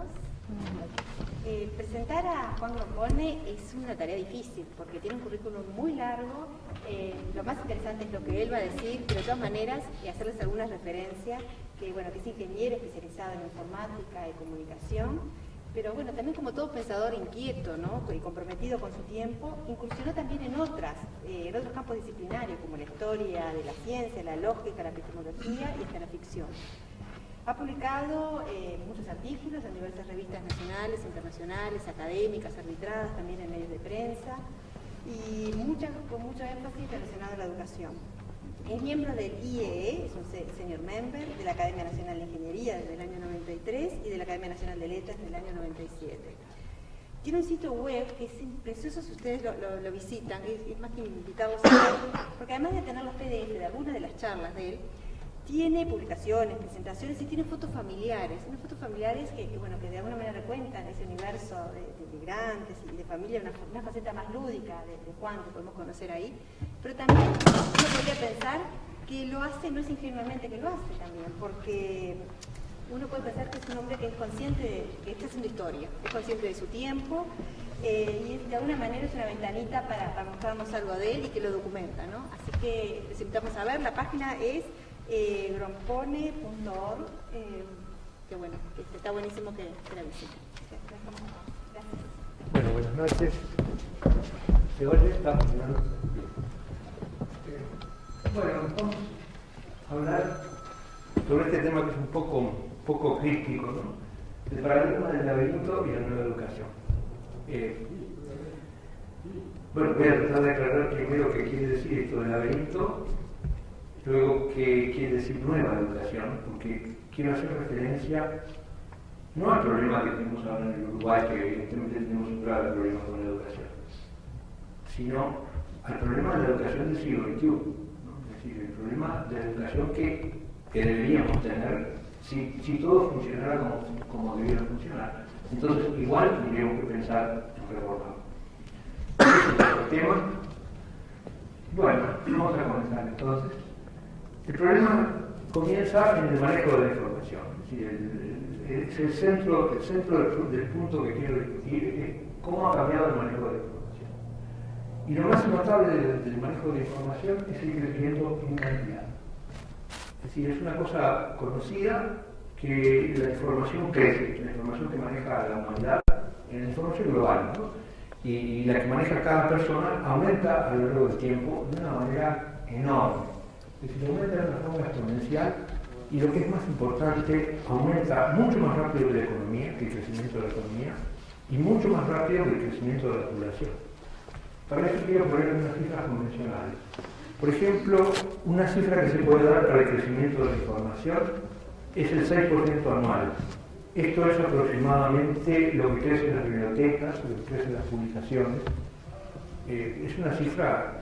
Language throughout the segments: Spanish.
todos. Presentar a Juan Grompone es una tarea difícil porque tiene un currículum muy largo. Lo más interesante es lo que él va a decir, pero de todas maneras hacerles algunas referencias, que bueno, que es ingeniero especializado en informática y comunicación, pero bueno, también como todo pensador inquieto, ¿no? Y comprometido con su tiempo, incursionó también en otros campos disciplinarios, como la historia de la ciencia, la lógica, la epistemología y hasta la ficción. Ha publicado muchos artículos en diversas revistas nacionales, internacionales, académicas, arbitradas, también en medios de prensa, y con mucho énfasis relacionado a la educación. Es miembro del IEE, es un senior member de la Academia Nacional de Ingeniería desde el año 93 y de la Academia Nacional de Letras desde el año 97. Tiene un sitio web que es precioso si ustedes lo visitan, es más que invitados a verlo, porque además de tener los PDF de algunas de las charlas de él, tiene publicaciones, presentaciones y tiene fotos familiares, unas fotos familiares que de alguna manera recuentan ese universo de migrantes y de familia, una faceta más lúdica de Juan que podemos conocer ahí, pero también uno podría pensar que lo hace, no es ingenuamente que lo hace también, porque uno puede pensar que es un hombre que es consciente de que está haciendo historia, es consciente de su tiempo, y de alguna manera es una ventanita para mostrarnos algo de él y que lo documenta, ¿no? Así que les invitamos a ver, la página es grompone.org, que bueno, que está buenísimo que la visiten. Gracias. Bueno, buenas noches. ¿Se oye? ¿Está funcionando? Bueno, vamos a hablar sobre este tema que es un poco crítico, ¿no? El paradigma del laberinto y la nueva educación. Bueno, voy a tratar de aclarar primero qué quiere decir esto del laberinto, luego qué quiere decir nueva educación, porque quiero hacer referencia no al problema que tenemos ahora en el Uruguay, que evidentemente tenemos un grave problema con la educación, sino al problema de la educación del siglo XXI, ¿no? Es decir, el problema de la educación que deberíamos tener si todo funcionara como debiera funcionar. Entonces, igual tendríamos que pensar en reformarlo. Ese es el tema. Bueno, vamos a comenzar entonces. El problema comienza en el manejo de la información. Es decir, el centro del punto que quiero discutir es cómo ha cambiado el manejo de la información. Y lo más notable del manejo de la información es el crecimiento en cantidad. Es decir, es una cosa conocida que la información crece, la información que maneja la humanidad, en la información global, ¿no? Y la que maneja cada persona aumenta a lo largo del tiempo de una manera enorme. Es decir, aumenta de una forma exponencial y lo que es más importante, aumenta mucho más rápido que la economía, que el crecimiento de la economía, y mucho más rápido que el crecimiento de la población. Para eso quiero poner unas cifras convencionales. Por ejemplo, una cifra que se puede dar para el crecimiento de la información es el 6% anual. Esto es aproximadamente lo que crece en las bibliotecas, lo que crece en las publicaciones. Es una cifra,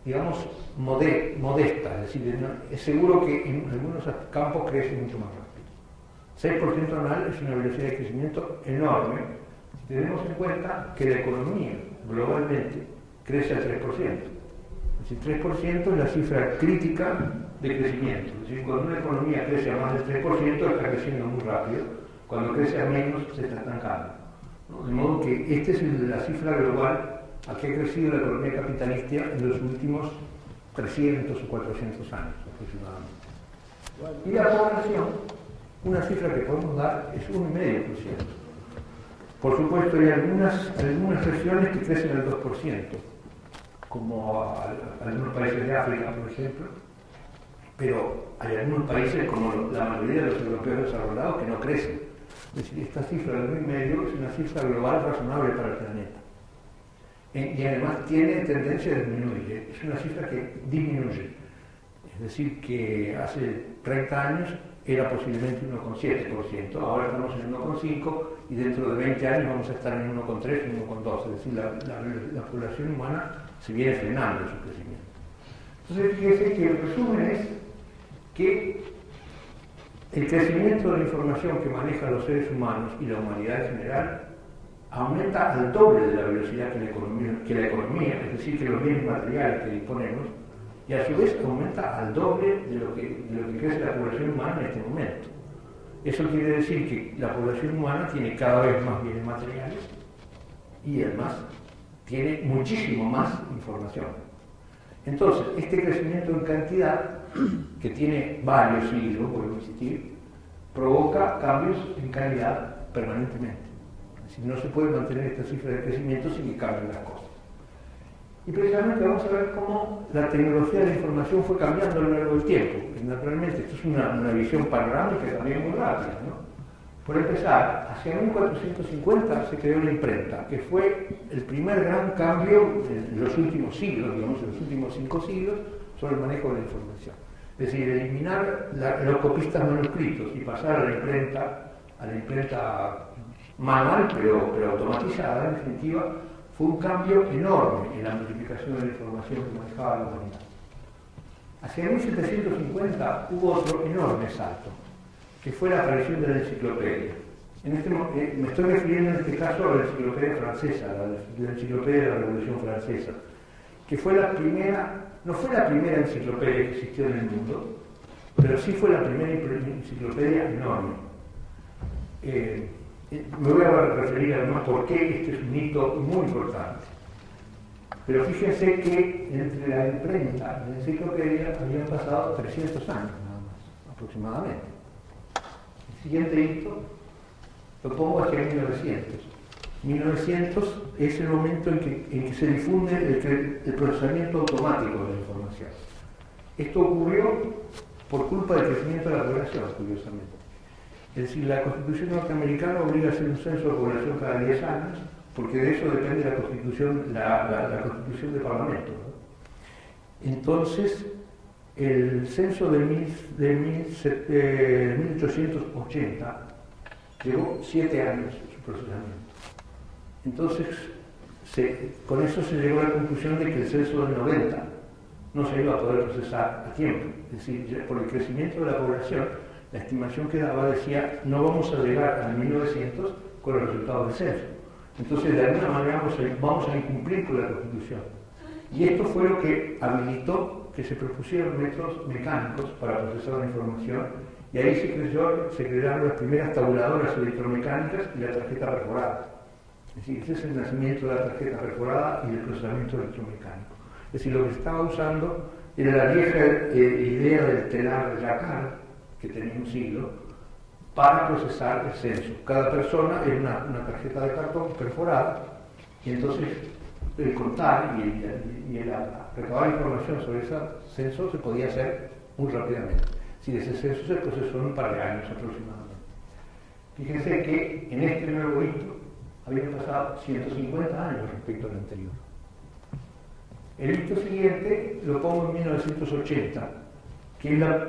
digamos, modesta, es decir, es seguro que en algunos campos crece mucho más rápido. 6% anual es una velocidad de crecimiento enorme, si tenemos en cuenta que la economía globalmente crece al 3%. Es decir, 3% es la cifra crítica de crecimiento. Es decir, cuando una economía crece a más del 3%, está creciendo muy rápido. Cuando crece a menos, se está estancando, ¿no? De modo que esta es la cifra global a que ha crecido la economía capitalista en los últimos 300 o 400 años aproximadamente. Y la población, una cifra que podemos dar es 1,5%. Por supuesto, hay algunas regiones que crecen al 2%, como algunos países de África, por ejemplo, pero hay algunos países, como la mayoría de los europeos desarrollados, que no crecen. Es decir, esta cifra del 1,5 es una cifra global razonable para el planeta. Y además tiene tendencia a disminuir, es una cifra que disminuye. Es decir, que hace 30 años era posiblemente 1,7%, ahora estamos en 1,5% y dentro de 20 años vamos a estar en 1,3, 1,2%. Es decir, la población humana se viene frenando en su crecimiento. Entonces, fíjense que el resumen es que el crecimiento de la información que manejan los seres humanos y la humanidad en general aumenta al doble de la velocidad que la economía, es decir, que los bienes materiales que disponemos, y a su vez aumenta al doble de lo que crece la población humana en este momento. Eso quiere decir que la población humana tiene cada vez más bienes materiales y además tiene muchísimo más información. Entonces, este crecimiento en cantidad, que tiene varios siglos, vuelvo a insistir, provoca cambios en calidad permanentemente. Es decir, no se puede mantener esta cifra de crecimiento sin que cambien las cosas. Y precisamente vamos a ver cómo la tecnología de la información fue cambiando a lo largo del tiempo. Y naturalmente, esto es una visión panorámica también muy rápida, ¿no? Por empezar, hacia 1450 se creó la imprenta, que fue el primer gran cambio en los últimos siglos, digamos en los últimos 5 siglos, sobre el manejo de la información. Es decir, eliminar los copistas manuscritos y pasar a la imprenta manual, pero automatizada, en definitiva, fue un cambio enorme en la multiplicación de la información que manejaba la humanidad. Hacia 1750 hubo otro enorme salto, que fue la aparición de la enciclopedia. Me estoy refiriendo en este caso a la enciclopedia francesa, la enciclopedia de la Revolución Francesa, que fue la primera, no fue la primera enciclopedia que existió en el mundo, pero sí fue la primera enciclopedia enorme. Me voy a referir además por qué este es un hito muy importante. Pero fíjense que entre la imprenta y la enciclopedia habían pasado 300 años nada más, aproximadamente. El siguiente hito lo pongo hacia 1900. 1900 es el momento en que se difunde el procesamiento automático de la información. Esto ocurrió por culpa del crecimiento de la población, curiosamente. Es decir, la Constitución norteamericana obliga a hacer un censo de población cada 10 años, porque de eso depende la Constitución, la Constitución del Parlamento, ¿no? Entonces, el censo de 1880 llevó 7 años su procesamiento. Entonces, con eso se llegó a la conclusión de que el censo del 90 no se iba a poder procesar a tiempo. Es decir, por el crecimiento de la población, la estimación que daba decía, no vamos a llegar al 1900 con los resultados del censo. Entonces, de alguna manera vamos a incumplir con la Constitución. Y esto fue lo que habilitó que se propusieron métodos mecánicos para procesar la información, y ahí se crearon las primeras tabuladoras electromecánicas y la tarjeta perforada. Es decir, ese es el nacimiento de la tarjeta perforada y del procesamiento electromecánico. Es decir, lo que se estaba usando era la vieja idea del telar de Jacquard, que tenía un siglo, para procesar el censo. Cada persona era una tarjeta de cartón perforada, y entonces el contar y el recabar información sobre ese censo se podía hacer muy rápidamente. Si ese censo se procesó en un par de años aproximadamente. Fíjense que en este nuevo hito habían pasado 150 años respecto al anterior. El hito siguiente lo pongo en 1980, que es la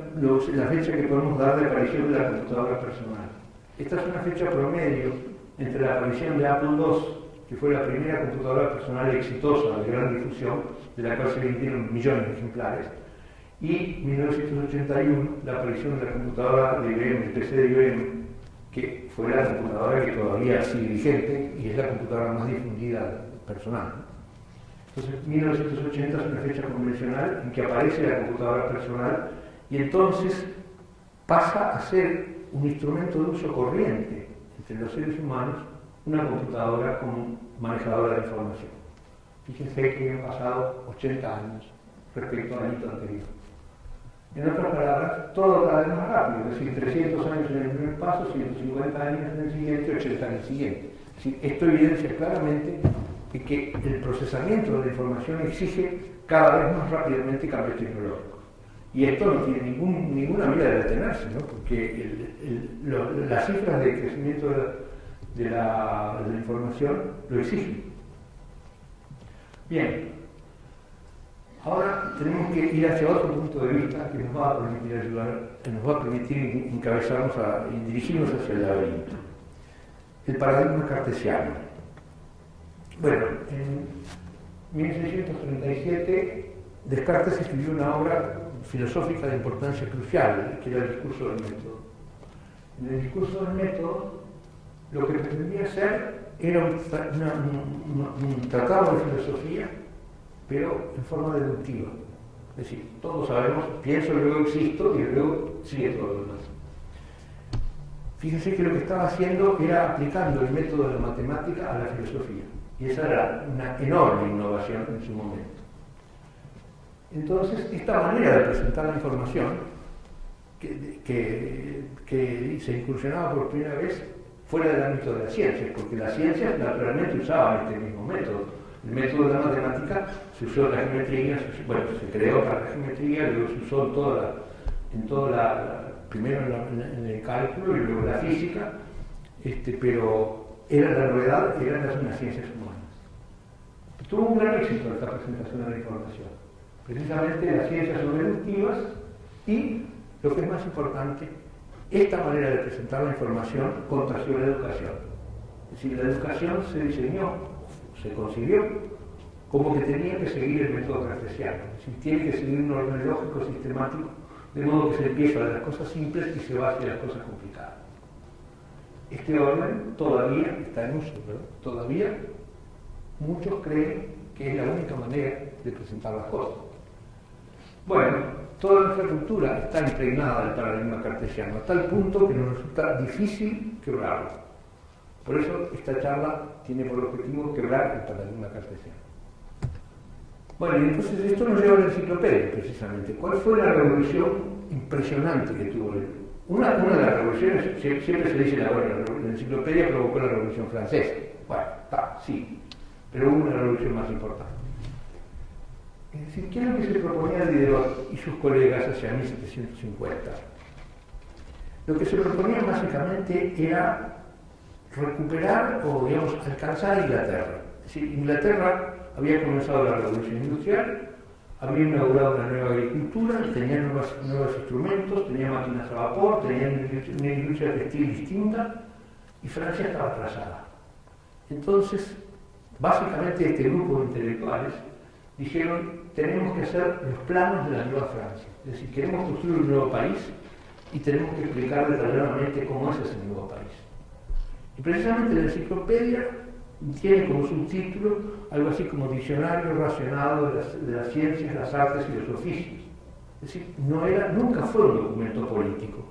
fecha que podemos dar de aparición de la computadora personal. Esta es una fecha promedio entre la aparición de Apple II, que fue la primera computadora personal exitosa de gran difusión, de la cual se vendieron millones de ejemplares, y 1981, la aparición de la computadora de IBM, el PC de IBM, que fue la computadora que todavía sigue vigente y es la computadora más difundida personal. Entonces, 1980 es una fecha convencional en que aparece la computadora personal y entonces pasa a ser un instrumento de uso corriente entre los seres humanos, una computadora como manejadora de información. Fíjense que han pasado 80 años respecto al hito anterior. En otras palabras, todo cada vez más rápido, es decir, 300 años en el primer paso, 150 años en el siguiente, 80 en el siguiente. Es decir, esto evidencia claramente que el procesamiento de la información exige cada vez más rápidamente cambios tecnológicos. Y esto no tiene ninguna manera de detenerse, ¿no? Porque las cifras de crecimiento de la información lo exigen. Bien. Ahora tenemos que ir hacia otro punto de vista que nos va a permitir ayudar, que nos va a permitir encabezarnos y dirigirnos hacia el laberinto. El paradigma cartesiano. Bueno, en 1637 Descartes escribió una obra filosófica de importancia crucial, que era el discurso del método. En el discurso del método, lo que pretendía ser era un tratado de filosofía, pero en forma deductiva. Es decir, todos sabemos, pienso, luego existo y luego sigue todo lo demás. fíjense que lo que estaba haciendo era aplicando el método de la matemática a la filosofía. Y esa era una enorme innovación en su momento. Entonces, esta manera de presentar la información, que se incursionaba por primera vez fuera del ámbito de las ciencias, porque las ciencias naturalmente usaban este mismo método. El método de la matemática se usó en la geometría, se creó para la geometría, luego se usó primero en el cálculo y luego en la física, pero la novedad eran las ciencias humanas. Tuvo un gran éxito esta presentación de la información. Precisamente las ciencias son deductivas y, lo que es más importante, esta manera de presentar la información contagió la educación. Es decir, la educación se diseñó, se concibió como que tenía que seguir el método cartesiano. Es decir, tiene que seguir un orden lógico sistemático, de modo que se empieza de las cosas simples y se va hacia las cosas complicadas. Este orden todavía está en uso, ¿verdad? Todavía muchos creen que es la única manera de presentar las cosas. Bueno, toda nuestra cultura está impregnada del paradigma cartesiano, a tal punto que nos resulta difícil quebrarlo. Por eso esta charla tiene por objetivo quebrar el paradigma cartesiano. Bueno, y entonces esto nos lleva a la enciclopedia, precisamente. ¿Cuál fue la revolución impresionante que tuvo? Una de las revoluciones, siempre se dice, la enciclopedia provocó la Revolución Francesa. Bueno, sí, pero hubo una revolución más importante. Es decir, ¿qué es lo que se proponía Diderot y sus colegas hacia 1750? Lo que se proponía básicamente era recuperar o, digamos, alcanzar a Inglaterra. Es decir, Inglaterra había comenzado la revolución industrial, había inaugurado una nueva agricultura, tenía nuevos instrumentos, tenía máquinas a vapor, tenía una industria textil distinta, y Francia estaba atrasada. Entonces, básicamente este grupo de intelectuales dijeron, tenemos que hacer los planos de la nueva Francia. Es decir, queremos construir un nuevo país y tenemos que explicar detalladamente cómo es ese nuevo país. Y precisamente la enciclopedia tiene como subtítulo algo así como Diccionario Racionado de las Ciencias, las Artes y los Oficios. Es decir, nunca fue un documento político,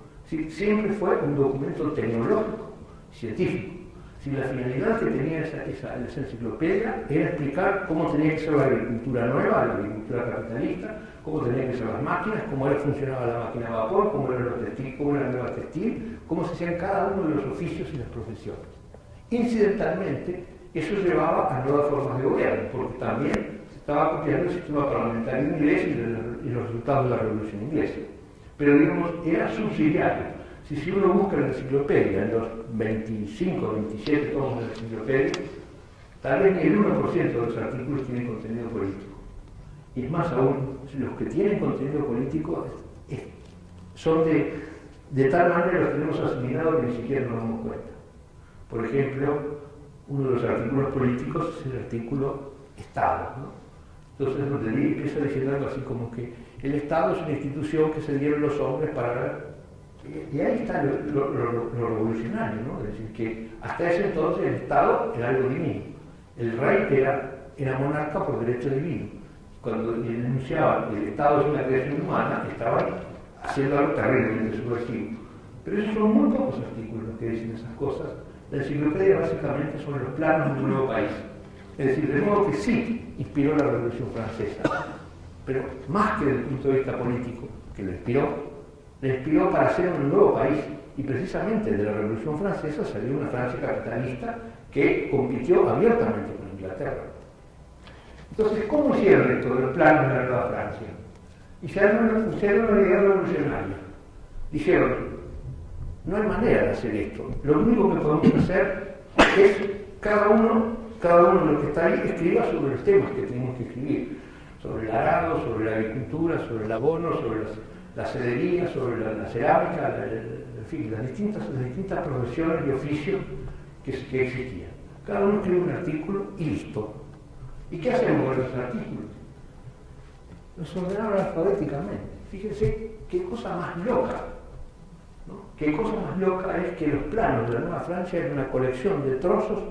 siempre fue un documento tecnológico, científico. Si la finalidad que tenía esa enciclopedia era explicar cómo tenía que ser la agricultura nueva, la agricultura capitalista, cómo tenían que ser las máquinas, cómo funcionaba la máquina a vapor, cómo era la nueva textil, cómo se hacían cada uno de los oficios y las profesiones. Incidentalmente, eso llevaba a nuevas formas de gobierno, porque también se estaba copiando el sistema parlamentario inglés y los resultados de la Revolución Inglesa. Pero, digamos, era subsidiario. Si uno busca en la enciclopedia, en los 25 o 27 tomos de la enciclopedia, tal vez ni el 1% de los artículos tienen contenido político. Y es más aún, los que tienen contenido político son de tal manera los tenemos asimilados que ni siquiera nos damos cuenta. Por ejemplo, uno de los artículos políticos es el artículo Estado, ¿no? Entonces, donde empieza diciendo algo así como que el Estado es una institución que se dieron los hombres para... Y ahí está lo revolucionario, ¿no? Es decir, que hasta ese entonces el Estado era algo divino. El rey era monarca por derecho divino. Cuando denunciaban que el Estado es una creación humana, estaban haciendo algo terriblemente subversivo. Pero esos son muy pocos artículos que dicen esas cosas. La enciclopedia básicamente son los planos de un nuevo país. Es decir, de modo que sí inspiró la Revolución Francesa, pero más que desde el punto de vista político, que lo inspiró para hacer un nuevo país. Y precisamente de la Revolución Francesa salió una Francia capitalista que compitió abiertamente con Inglaterra. Entonces, ¿cómo hicieron esto de los planos de la nueva Francia? Hicieron una idea revolucionaria. Dijeron, no hay manera de hacer esto. Lo único que podemos hacer es cada uno de los que está ahí escriba sobre los temas que tenemos que escribir. Sobre el arado, sobre la agricultura, sobre el abono, sobre la cedería, sobre la cerámica, en fin, las distintas profesiones y oficios que existían. Cada uno escribe un artículo y listo. ¿Y qué hacemos con esos artículos? Los ordenaron alfabéticamente. Fíjense qué cosa más loca. ¿No? Qué cosa más loca es que los planos de la Nueva Francia eran una colección de trozos,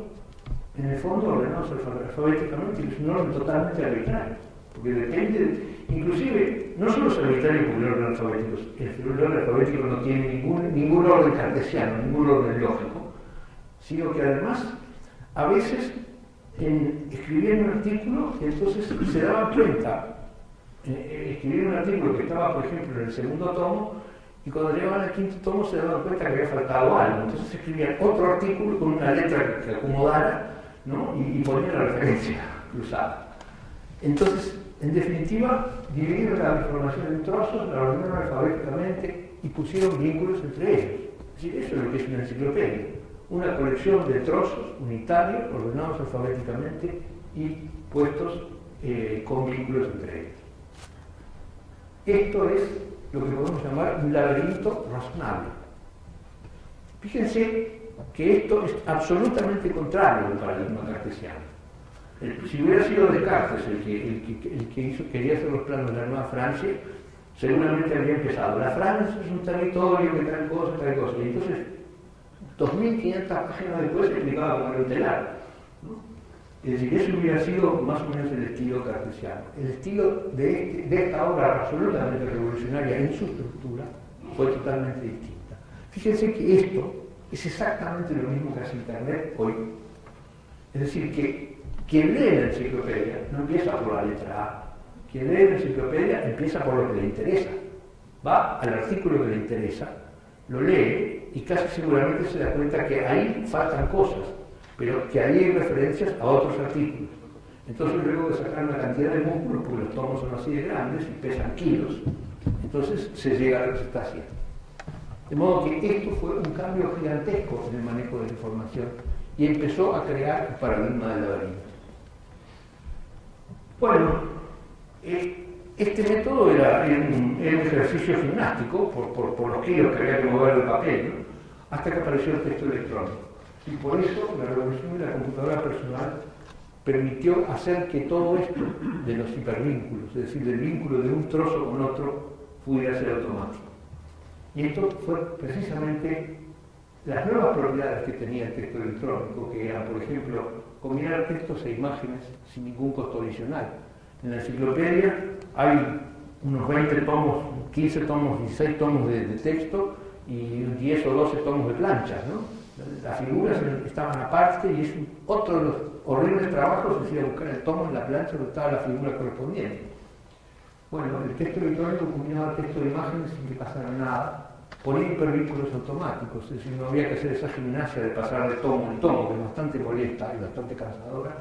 en el fondo ordenados alfabéticamente, y es un orden totalmente arbitrario. porque depende, inclusive, no solo se arbitrario por el orden alfabético, el orden alfabético no tiene ningún orden cartesiano, ningún orden lógico, sino que además, a veces, escribían un artículo y entonces se daban cuenta, escribían un artículo que estaba, por ejemplo, en el segundo tomo, y cuando llegaban al quinto tomo se daban cuenta que había faltado algo, entonces escribían otro artículo con una letra que acomodara, ¿no? y ponían la referencia cruzada. Entonces, en definitiva, dividieron la información en trozos, la ordenaron alfabéticamente y pusieron vínculos entre ellos. Es decir, eso es lo que es una enciclopedia, una colección de trozos unitarios ordenados alfabéticamente y puestos con vínculos entre ellos. Esto es lo que podemos llamar un laberinto razonable. Fíjense que esto es absolutamente contrario al paradigma cartesiano. Si hubiera sido Descartes el que quería hacer los planos de la Nueva Francia, seguramente habría empezado. La Francia es un territorio que tal cosa. Y entonces, 2.500 páginas después explicaba cómo era un telar, ¿no? Es decir, eso hubiera sido más o menos el estilo cartesiano. El estilo de esta obra absolutamente revolucionaria en su estructura fue totalmente distinta. Fíjense que esto es exactamente lo mismo que hace Internet hoy. Es decir, que quien lee la enciclopedia no empieza por la letra A. Quien lee la enciclopedia empieza por lo que le interesa. Va al artículo que le interesa, lo lee y casi seguramente se da cuenta que ahí faltan cosas, pero que ahí hay referencias a otros artículos. Entonces luego de sacar una cantidad de músculos, porque los tomos son así de grandes y pesan kilos, entonces se llega a lo que se está haciendo. De modo que esto fue un cambio gigantesco en el manejo de la información y empezó a crear el paradigma del laberinto. Bueno, este método era un ejercicio gimnástico por los kilos que había que mover de papel, ¿no? Hasta que apareció el texto electrónico. Y por eso la revolución de la computadora personal permitió hacer que todo esto de los hipervínculos, es decir, del vínculo de un trozo con otro, pudiera ser automático. Y esto fue precisamente las nuevas propiedades que tenía el texto electrónico, que eran, por ejemplo, combinar textos e imágenes sin ningún costo adicional. En la enciclopedia hay unos 20 tomos, 15 tomos, 16 tomos de texto y 10 o 12 tomos de planchas, ¿no? Las figuras estaban aparte y es otro de los horribles trabajos, es ir a buscar el tomo en la plancha donde estaba la figura correspondiente. Bueno, el texto electrónico combinaba texto de imágenes sin que pasara nada, ponía hipervínculos automáticos, es decir, no había que hacer esa gimnasia de pasar de tomo en tomo, que es bastante molesta y bastante cansadora.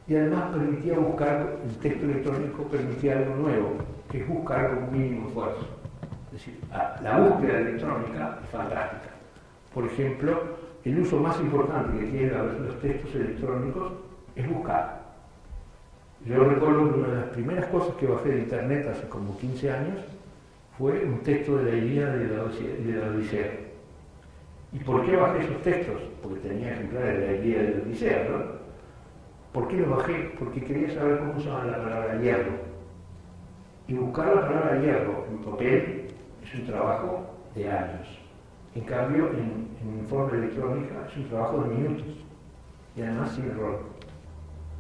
Y además permitía buscar, el texto electrónico permitía algo nuevo, que es buscar con un mínimo esfuerzo. Es decir, la búsqueda electrónica es fantástica. Por ejemplo, el uso más importante que tienen los textos electrónicos es buscar. Yo recuerdo que una de las primeras cosas que bajé de internet hace como 15 años fue un texto de la Ilíada y de la Odisea. ¿Y por qué bajé esos textos? Porque tenía ejemplares de la Ilíada y de la Odisea, ¿no? ¿Por qué los bajé? Porque quería saber cómo usaban la palabra hierro. Y buscar la palabra hierro en papel es un trabajo de años. En cambio, en forma electrónica es un trabajo de minutos y además sin error.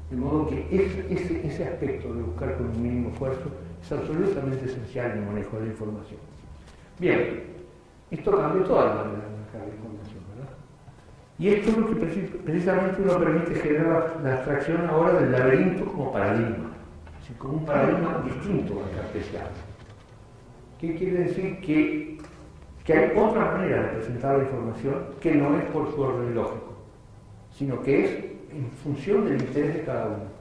De modo que ese aspecto de buscar con un mínimo esfuerzo es absolutamente esencial en el manejo de la información. Bien, esto cambió toda la manera de manejar la información, ¿verdad? Y esto es lo que precisamente nos permite generar la abstracción ahora del laberinto como paradigma, es decir, como un paradigma distinto al cartesiano. ¿Qué quiere decir? Que hay otra manera de presentar la información que no es por su orden lógico, sino que es en función del interés de cada uno.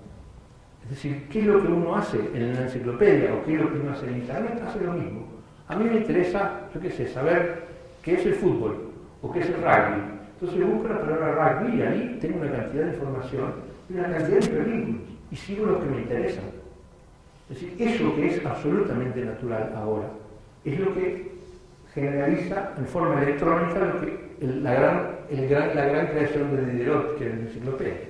Es decir, ¿qué es lo que uno hace en la enciclopedia o qué es lo que uno hace en internet? Hace lo mismo. A mí me interesa, yo qué sé, saber qué es el fútbol o qué es el rugby. Entonces busco la palabra rugby y ahí tengo una cantidad de información y una cantidad de hipervínculos y sigo los que me interesan. Es decir, eso que es absolutamente natural ahora es lo que generaliza en forma electrónica lo que la gran creación de Diderot, que es la enciclopedia,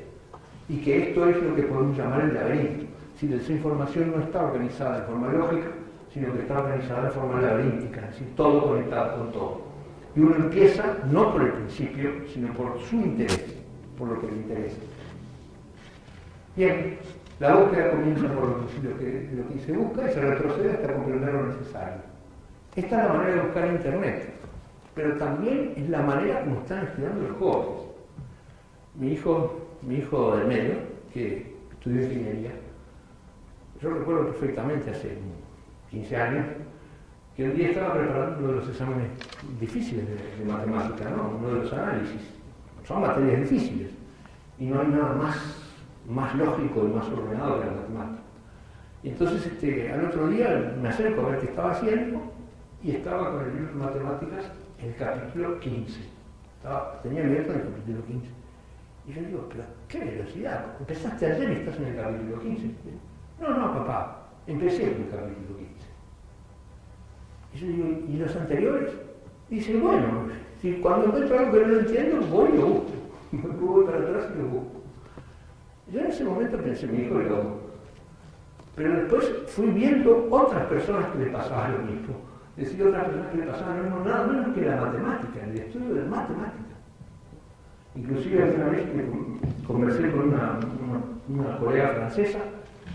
y que esto es lo que podemos llamar el laberinto. Si esa información no está organizada de forma lógica, sino que está organizada de forma laberíntica, es decir, todo conectado con todo. Y uno empieza no por el principio, sino por su interés, por lo que le interesa. Bien, La búsqueda comienza por lo que se busca y se retrocede hasta comprender lo necesario. Esta es la manera de buscar en Internet, pero también es la manera como están estudiando los jóvenes. Mi hijo del medio, que estudió ingeniería, yo recuerdo perfectamente hace 15 años, que un día estaba preparando uno de los exámenes difíciles de matemática, ¿no? Uno de los análisis. Son materias difíciles y no hay nada más lógico y más ordenado que la matemática. Y entonces al otro día me acerco a ver qué estaba haciendo y estaba con el libro de matemáticas en el capítulo 15. Tenía abierto en el capítulo 15. Y yo digo, pero qué velocidad, empezaste ayer y estás en el capítulo 15. No, papá, empecé en el capítulo 15. Y yo digo, ¿y los anteriores? Dice, bueno, si cuando encuentro algo que no lo entiendo, voy y lo busco. Voy para atrás y lo busco. Yo en ese momento pensé, mi hijo es loco. Pero después fui viendo otras personas que le pasaban lo mismo. Es decir, otras personas que le pasaban lo mismo, nada menos que la matemática, el estudio de la matemática. Inclusive alguna vez que conversé con una colega francesa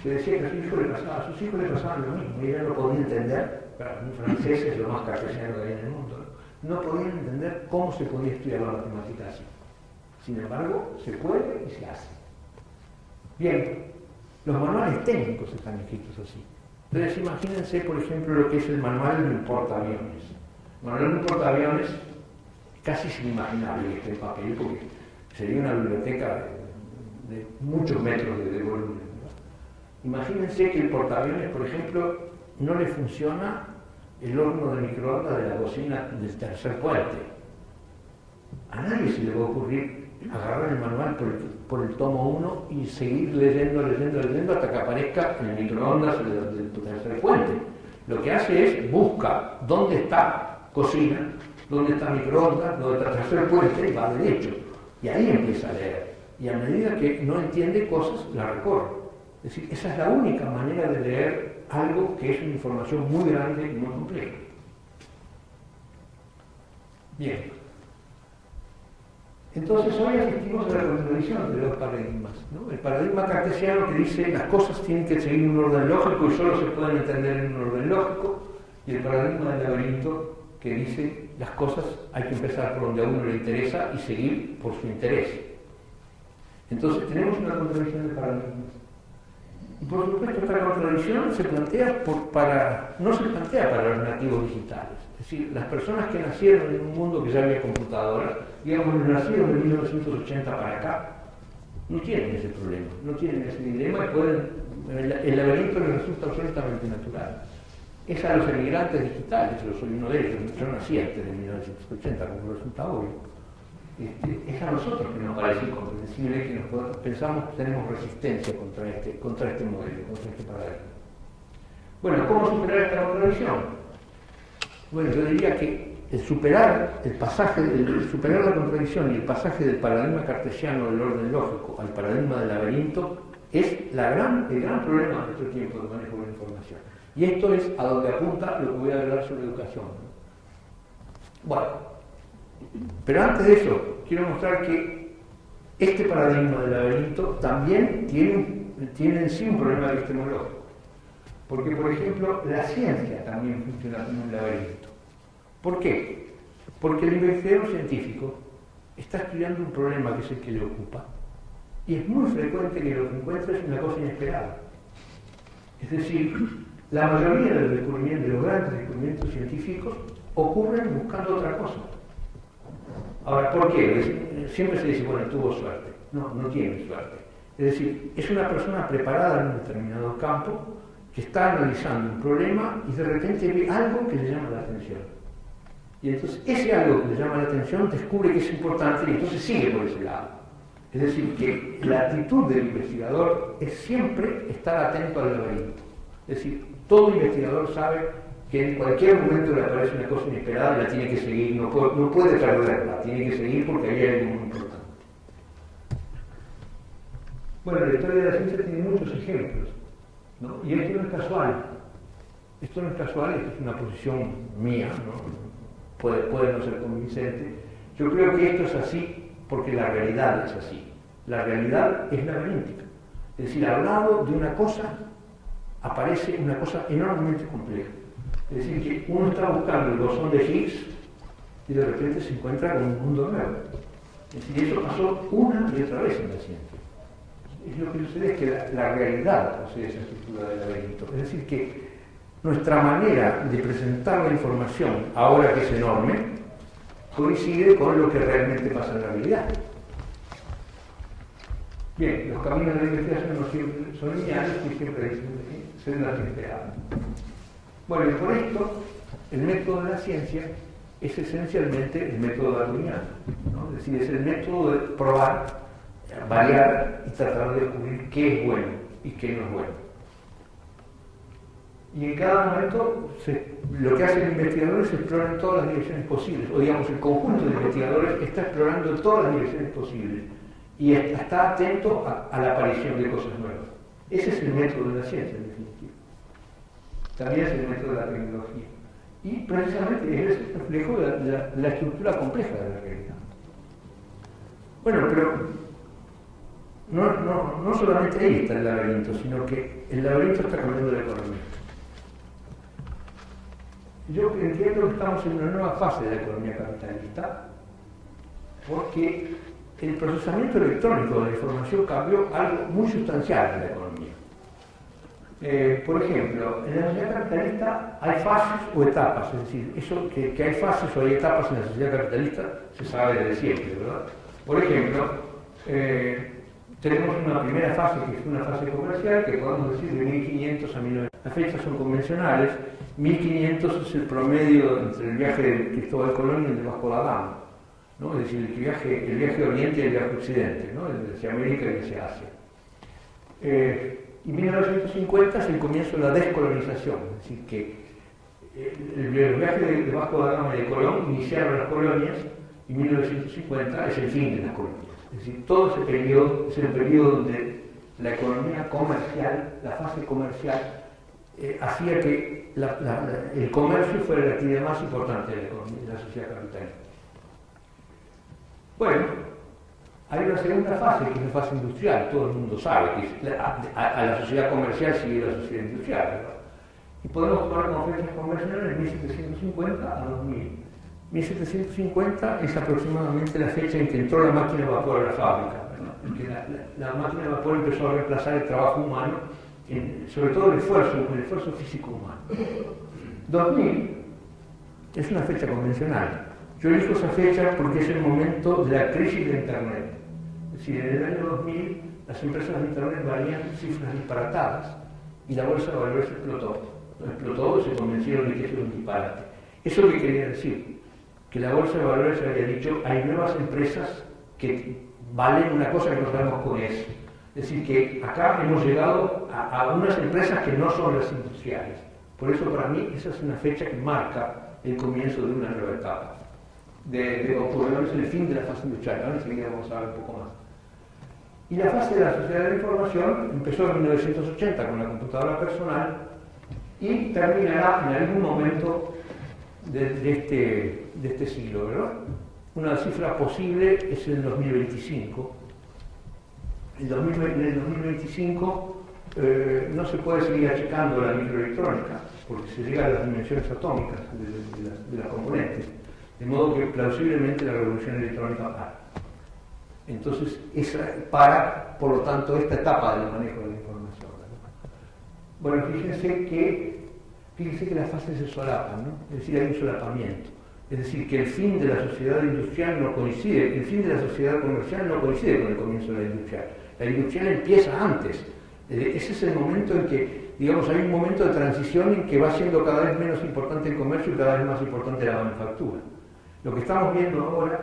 que decía que a sus hijos le pasaban lo mismo y ella no podía entender. Claro, un francés es lo más cartesiano que hay en el mundo. No podían entender cómo se podía estudiar la matemática así. Sin embargo, se puede y se hace. Bien, los manuales técnicos están escritos así. Entonces, imagínense, por ejemplo, lo que es el manual de un portaaviones. El manual de un portaaviones casi es inimaginable este papel, porque sería una biblioteca de muchos metros de volumen, ¿no? Imagínense que el portaaviones, por ejemplo, no le funciona el horno de microondas de la cocina del tercer puente. A nadie se le va a ocurrir agarrar el manual por el tomo 1 y seguir leyendo hasta que aparezca en el microondas del tercer puente. Lo que hace es busca dónde está cocina, dónde está microondas, dónde está tercer puente y va derecho. Y ahí empieza a leer. Y a medida que no entiende cosas, la recorre. Es decir, esa es la única manera de leer algo que es una información muy grande y muy compleja. Bien. Entonces hoy asistimos a la contradicción de los paradigmas, ¿no? El paradigma cartesiano que dice las cosas tienen que seguir un orden lógico y solo se pueden entender en un orden lógico, y el paradigma del laberinto que dice las cosas hay que empezar por donde a uno le interesa y seguir por su interés. Entonces tenemos una contradicción de paradigmas. Y por supuesto esta contradicción no se plantea para los nativos digitales. Es decir, las personas que nacieron en un mundo que ya había computadoras, digamos, los nacidos de 1980 para acá, no tienen ese problema, no tienen ese dilema y el laberinto les resulta absolutamente natural. Es a los emigrantes digitales, yo soy uno de ellos, yo nací antes de 1980, como resulta obvio. Es a nosotros que nos parece incomprensible, que pensamos que tenemos resistencia contra este modelo, contra este paradigma. Bueno, ¿cómo superar esta contradicción? Bueno, yo diría que superar la contradicción y el pasaje del paradigma cartesiano del orden lógico al paradigma del laberinto es el gran problema de nuestro tiempo de manejo de la información. Y esto es a donde apunta lo que voy a hablar sobre educación. Bueno, pero antes de eso, quiero mostrar que este paradigma del laberinto también tiene en sí un problema epistemológico. Porque, por ejemplo, la ciencia también funciona como un laberinto. ¿Por qué? Porque el investigador científico está estudiando un problema que es el que le ocupa, y es muy frecuente que lo que encuentre es una cosa inesperada. Es decir, la mayoría de los grandes descubrimientos científicos ocurren buscando otra cosa. Ahora, ¿por qué? Siempre se dice, bueno, tuvo suerte. No, no tiene suerte. Es decir, es una persona preparada en un determinado campo que está analizando un problema y de repente ve algo que le llama la atención. Y entonces ese algo que le llama la atención descubre que es importante y entonces sigue por ese lado. Es decir, que la actitud del investigador es siempre estar atento al laberinto. Es decir, todo investigador sabe que en cualquier momento le aparece una cosa inesperada y la tiene que seguir, no puede perderla, tiene que seguir porque ahí hay algo muy importante. Bueno, la historia de la ciencia tiene muchos ejemplos, ¿no? Y esto no es casual. Esto no es casual, esto es una posición mía, ¿no? Puede no ser convincente. Yo creo que esto es así porque la realidad es así. La realidad es laberíntica. Es decir, al lado de una cosa aparece una cosa enormemente compleja. Es decir, que uno está buscando el bosón de Higgs y de repente se encuentra con un mundo nuevo. Es decir, eso pasó una y otra vez en la ciencia. Es lo que sucede es que la realidad posee esa estructura del laberinto. Es decir, que nuestra manera de presentar la información, ahora que es enorme, coincide con lo que realmente pasa en la realidad. Bien, los caminos de la investigación no siempre son lineales y siempre se den las inesperadas. Bueno, y por esto, el método de la ciencia es esencialmente el método darwiniano, ¿no? Es decir, es el método de probar, variar y tratar de descubrir qué es bueno y qué no es bueno. Y en cada momento lo que hace el investigador es explorar todas las direcciones posibles, o digamos, el conjunto de investigadores está explorando todas las direcciones posibles y está atento a la aparición de cosas nuevas. Ese es el método de la ciencia, en definitiva. También es el método de la tecnología. Y precisamente es el reflejo de la estructura compleja de la realidad. Bueno, pero no solamente ahí está el laberinto, sino que el laberinto está cambiando la economía. Yo entiendo que estamos en una nueva fase de la economía capitalista, porque el procesamiento electrónico de la información cambió algo muy sustancial en la economía. Por ejemplo, en la sociedad capitalista hay fases o etapas, es decir, eso que hay fases o hay etapas en la sociedad capitalista se sabe desde siempre, ¿verdad? Por ejemplo, tenemos una primera fase que es una fase comercial que podemos decir de 1500 a 1900. Las fechas son convencionales. 1500 es el promedio entre el viaje de Cristóbal Colón y el de Vasco da Gama, ¿no? Es decir, el viaje de Oriente y el viaje de Occidente, ¿no? Hacia América y hacia Asia. Y 1950 es el comienzo de la descolonización, es decir, que el viaje de Vasco da Gama y de Colón iniciaron las colonias y 1950 es el fin de las colonias. Es decir, todo ese periodo es el periodo donde la economía comercial, la fase comercial, hacía que el comercio fuera la actividad más importante de la sociedad capitalista. Bueno, hay una segunda fase, que es la fase industrial, todo el mundo sabe que a la sociedad comercial sigue la sociedad industrial, ¿verdad? Y podemos tomar como fechas convencionales de 1750 a 2000. 1750 es aproximadamente la fecha en que entró la máquina de vapor a la fábrica, ¿verdad? Porque la máquina de vapor empezó a reemplazar el trabajo humano, sobre todo el esfuerzo físico humano. 2000 es una fecha convencional. Yo elijo esa fecha porque es el momento de la crisis de Internet. Es decir, en el año 2000 las empresas de Internet varían cifras disparatadas y la bolsa de valores explotó y se convencieron de que eso era un disparate. ¿Eso qué quería decir? Que la bolsa de valores había dicho hay nuevas empresas que valen una cosa que no sabemos cuál es. Es decir, que acá hemos llegado a unas empresas que no son las industriales. Por eso para mí esa es una fecha que marca el comienzo de una nueva etapa. O por lo menos el fin de la fase industrial. Ahora enseguida vamos a ver un poco más. Y la fase de la sociedad de la información empezó en 1980 con la computadora personal y terminará en algún momento de este siglo, ¿verdad? Una cifra posible es el 2025. En el 2025 no se puede seguir achicando la microelectrónica porque se llega a las dimensiones atómicas de las componentes, de modo que plausiblemente la revolución electrónica para. Entonces, por lo tanto, esta etapa del manejo de la información, ¿no? Bueno, fíjense que las fases se solapan, ¿no? Es decir, hay un solapamiento. Es decir, que el fin de la sociedad industrial no coincide, el fin de la sociedad comercial no coincide con el comienzo de la industrial. La industrial empieza antes. Ese es el momento en que, digamos, hay un momento de transición en que va siendo cada vez menos importante el comercio y cada vez más importante la manufactura. Lo que estamos viendo ahora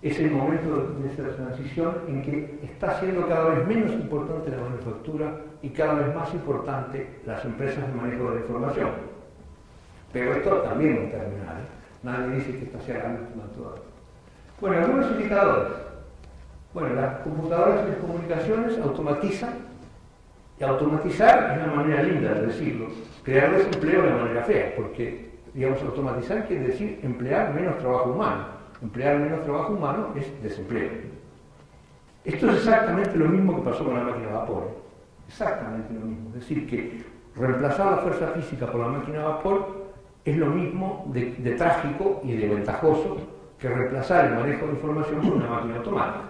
es el momento de esa transición en que está siendo cada vez menos importante la manufactura y cada vez más importante las empresas de manejo de la información. Pero esto también es terminal, ¿eh? Nadie dice que esta sea la última todavía. Bueno, algunos indicadores. Bueno, las computadoras y las comunicaciones automatizan, y automatizar es una manera linda de decirlo. Crear desempleo es una manera fea, porque, digamos, automatizar quiere decir emplear menos trabajo humano. Emplear menos trabajo humano es desempleo. Esto es exactamente lo mismo que pasó con la máquina de vapor. Exactamente lo mismo. Es decir, que reemplazar la fuerza física por la máquina a vapor es lo mismo de trágico y de ventajoso que reemplazar el manejo de información por una máquina automática.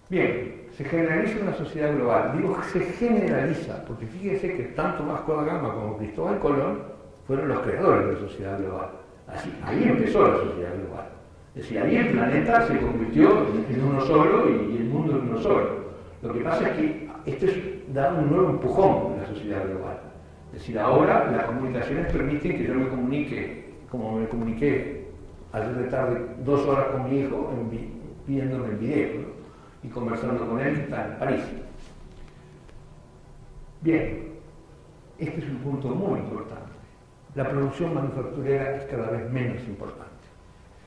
Bien, se generaliza una sociedad global. Digo que se generaliza, porque fíjense que tanto Vasco da Gama como Cristóbal Colón fueron los creadores de la sociedad global. Así, ahí empezó la sociedad global. Es decir, ahí el planeta se convirtió en uno solo y el mundo en uno solo. Lo que pasa es que esto da un nuevo empujón en la sociedad global. Es decir, ahora las comunicaciones permiten que yo me comunique, como me comuniqué ayer de tarde, 2 horas con mi hijo, viéndome en video, ¿no? Y conversando con él, que está en París. Bien, este es un punto muy importante. La producción manufacturera es cada vez menos importante.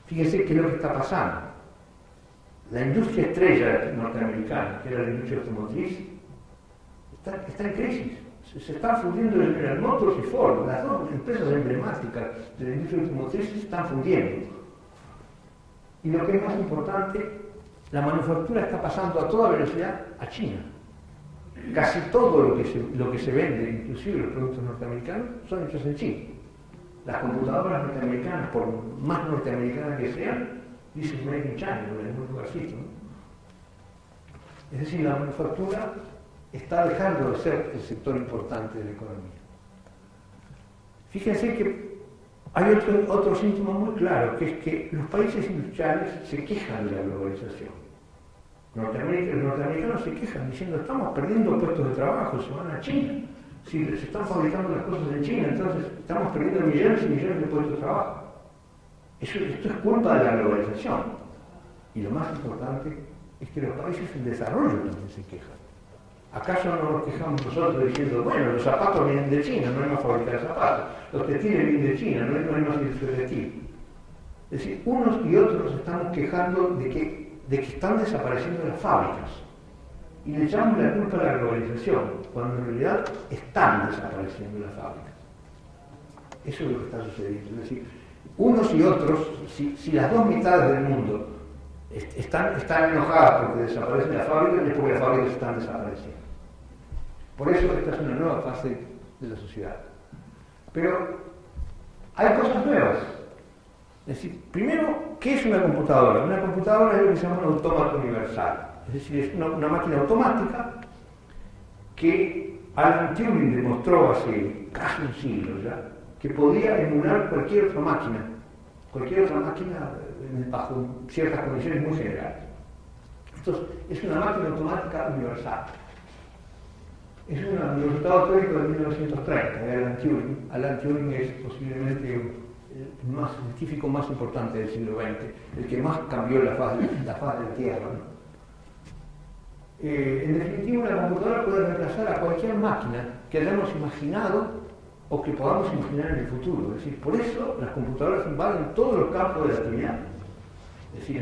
Fíjense qué es lo que está pasando. La industria estrella norteamericana, que era la industria automotriz, está en crisis. Se están fundiendo General Motors y Ford. Las dos empresas emblemáticas de la industria automotriz se están fundiendo. Y lo que es más importante, la manufactura está pasando a toda velocidad a China. Casi todo lo que se vende, inclusive los productos norteamericanos, son hechos en China. Las computadoras norteamericanas, por más norteamericanas que sean, dicen Made in China, en algún lugarcito, ¿no? Es decir, la manufactura está dejando de ser el sector importante de la economía. Fíjense que hay otro síntoma muy claro, que es que los países industriales se quejan de la globalización. Los norteamericanos se quejan diciendo estamos perdiendo puestos de trabajo, se van a China. Si se están fabricando las cosas en China, entonces estamos perdiendo millones y millones de puestos de trabajo. Esto es culpa de la globalización. Y lo más importante es que los países en desarrollo también se quejan. ¿Acaso no nos quejamos nosotros diciendo, bueno, los zapatos vienen de China, no hay más fabricar zapatos, los textiles vienen de China, no hay más industria de textil? Es decir, unos y otros nos estamos quejando de que están desapareciendo las fábricas y le echamos la culpa a la globalización, cuando en realidad están desapareciendo las fábricas. Eso es lo que está sucediendo. Es decir, unos y otros, si las dos mitades del mundo están enojadas porque desaparecen las fábricas, es porque las fábricas están desapareciendo. Por eso esta es una nueva fase de la sociedad. Pero hay cosas nuevas. Es decir, primero, ¿qué es una computadora? Una computadora es lo que se llama un autómato universal. Es decir, es una máquina automática que Alan Turing demostró hace casi un siglo ya, que podía emular cualquier otra máquina bajo ciertas condiciones muy generales. Entonces, es una máquina automática universal. Es un resultado teórico de 1930 de Alan Turing. Alan Turing es posiblemente el científico más importante del siglo XX, el que más cambió la faz de la Tierra, ¿no? En definitiva, la computadora puede reemplazar a cualquier máquina que hayamos imaginado o que podamos imaginar en el futuro. Es decir, por eso las computadoras invaden todos los campos de la actividad. Es decir,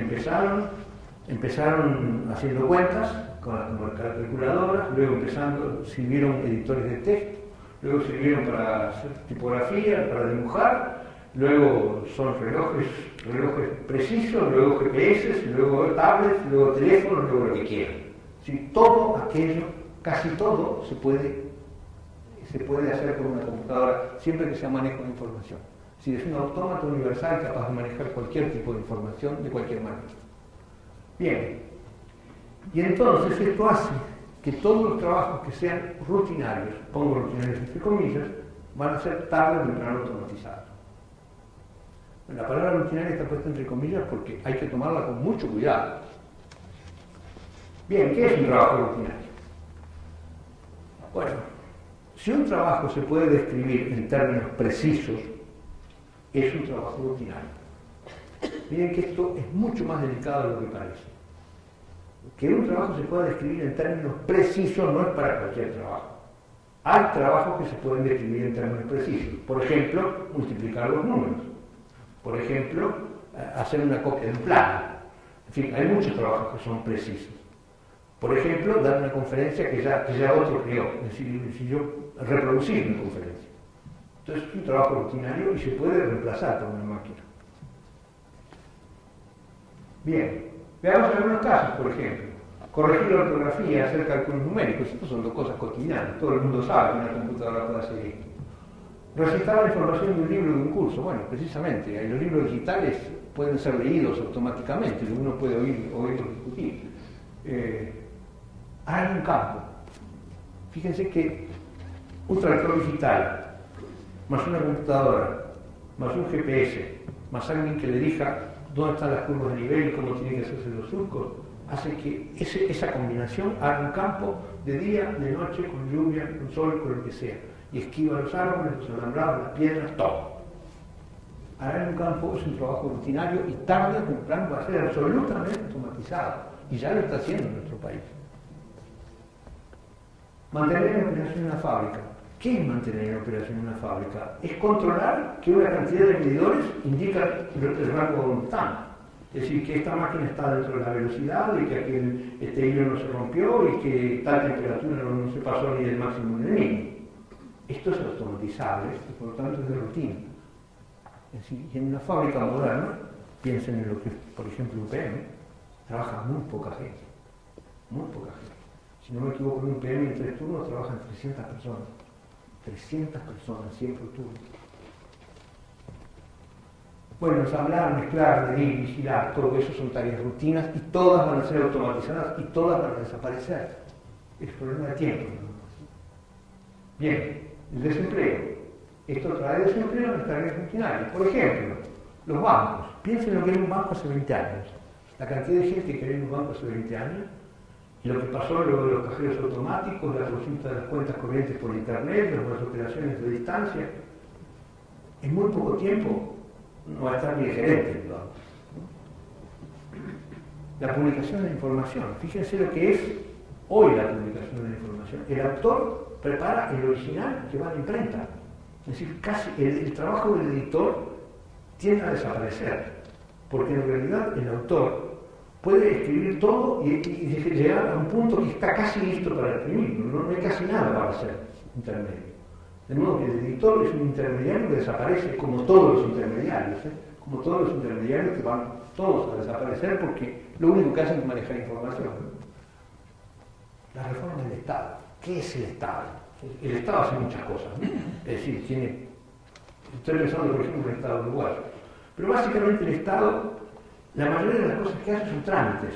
empezaron haciendo cuentas con las calculadoras, luego sirvieron editores de texto, luego sirvieron para hacer tipografía, para dibujar, luego son relojes precisos, luego GPS, luego tablets, luego teléfonos, luego lo que quieran. Si todo aquello, casi todo, se puede hacer con una computadora, siempre que sea manejo de información. Si es un autómato universal capaz de manejar cualquier tipo de información de cualquier manera. Bien, y entonces esto hace que todos los trabajos que sean rutinarios, pongo rutinarios entre comillas, van a ser tarde o temprano automatizados. La palabra rutinaria está puesta entre comillas porque hay que tomarla con mucho cuidado. Bien, ¿qué es un trabajo rutinario? Bueno, si un trabajo se puede describir en términos precisos, es un trabajo rutinario. Miren que esto es mucho más delicado de lo que parece. Que un trabajo se pueda describir en términos precisos no es para cualquier trabajo. Hay trabajos que se pueden describir en términos precisos. Por ejemplo, multiplicar los números. Por ejemplo, hacer una copia de un plano. En fin, hay muchos trabajos que son precisos. Por ejemplo, dar una conferencia que ya otro creó. Es decir, yo reproducir una conferencia. Entonces es un trabajo rutinario y se puede reemplazar por una máquina. Bien, veamos algunos casos, por ejemplo. corregir la ortografía, hacer cálculos numéricos. Estas son dos cosas cotidianas, todo el mundo sabe que una computadora puede hacer esto. Recitar la información de un libro de un curso, bueno, precisamente, los libros digitales pueden ser leídos automáticamente, uno puede oírlos discutir. Hay un campo. Fíjense que un traductor digital, más una computadora, más un GPS, más alguien que le diga dónde están las curvas de nivel y cómo tienen que hacerse los surcos, hace que esa combinación haga un campo de día, de noche, con lluvia, con sol, con lo que sea, y esquiva los árboles, los alambrados, las piedras, todo. Hará un campo es un trabajo rutinario y tarde o temprano va a ser absolutamente automatizado, y ya lo está haciendo en nuestro país. Mantener en operación una fábrica. ¿Qué es mantener en operación una fábrica? Es controlar que una cantidad de medidores indica el rango voluntad. Es decir, que esta máquina está dentro de la velocidad, y que este hilo no se rompió y que tal temperatura no se pasó ni del máximo ni del mínimo. Esto es automatizable y por lo tanto es de rutina. Es decir, en una fábrica moderna, piensen en lo que es, por ejemplo, UPM, trabaja muy poca gente. Muy poca gente. Si no me equivoco, en un UPM en 3 turnos trabajan 300 personas. 300 personas, 100 por turno. Bueno, ensamblar, mezclar, medir, vigilar, todo eso son tareas rutinas y todas van a ser automatizadas y todas van a desaparecer. Es problema de tiempo. Bien, el desempleo. Esto trae desempleo en las tareas rutinarias. Por ejemplo, los bancos. Piensen en lo que era un banco hace 20 años. La cantidad de gente que había en un banco hace 20 años y lo que pasó luego de los cajeros automáticos, la consulta de las cuentas corrientes por internet, las operaciones de distancia. En muy poco tiempo no va a estar ni el gerente del banco. La publicación de información. Fíjense lo que es hoy la publicación de la información. El autor prepara el original que va a la imprenta. Es decir, casi el trabajo del editor tiende a desaparecer, porque en realidad el autor puede escribir todo y llegar a un punto que está casi listo para escribirlo, no hay casi nada para hacer intermedio. De modo que el editor es un intermediario que desaparece, como todos los intermediarios, como todos los intermediarios que van todos a desaparecer porque lo único que hacen es manejar información. La reforma del Estado. ¿Qué es el Estado? El Estado hace muchas cosas, ¿no? Es decir, estoy pensando por ejemplo en el Estado uruguayo, pero básicamente el Estado, la mayoría de las cosas que hace son trámites,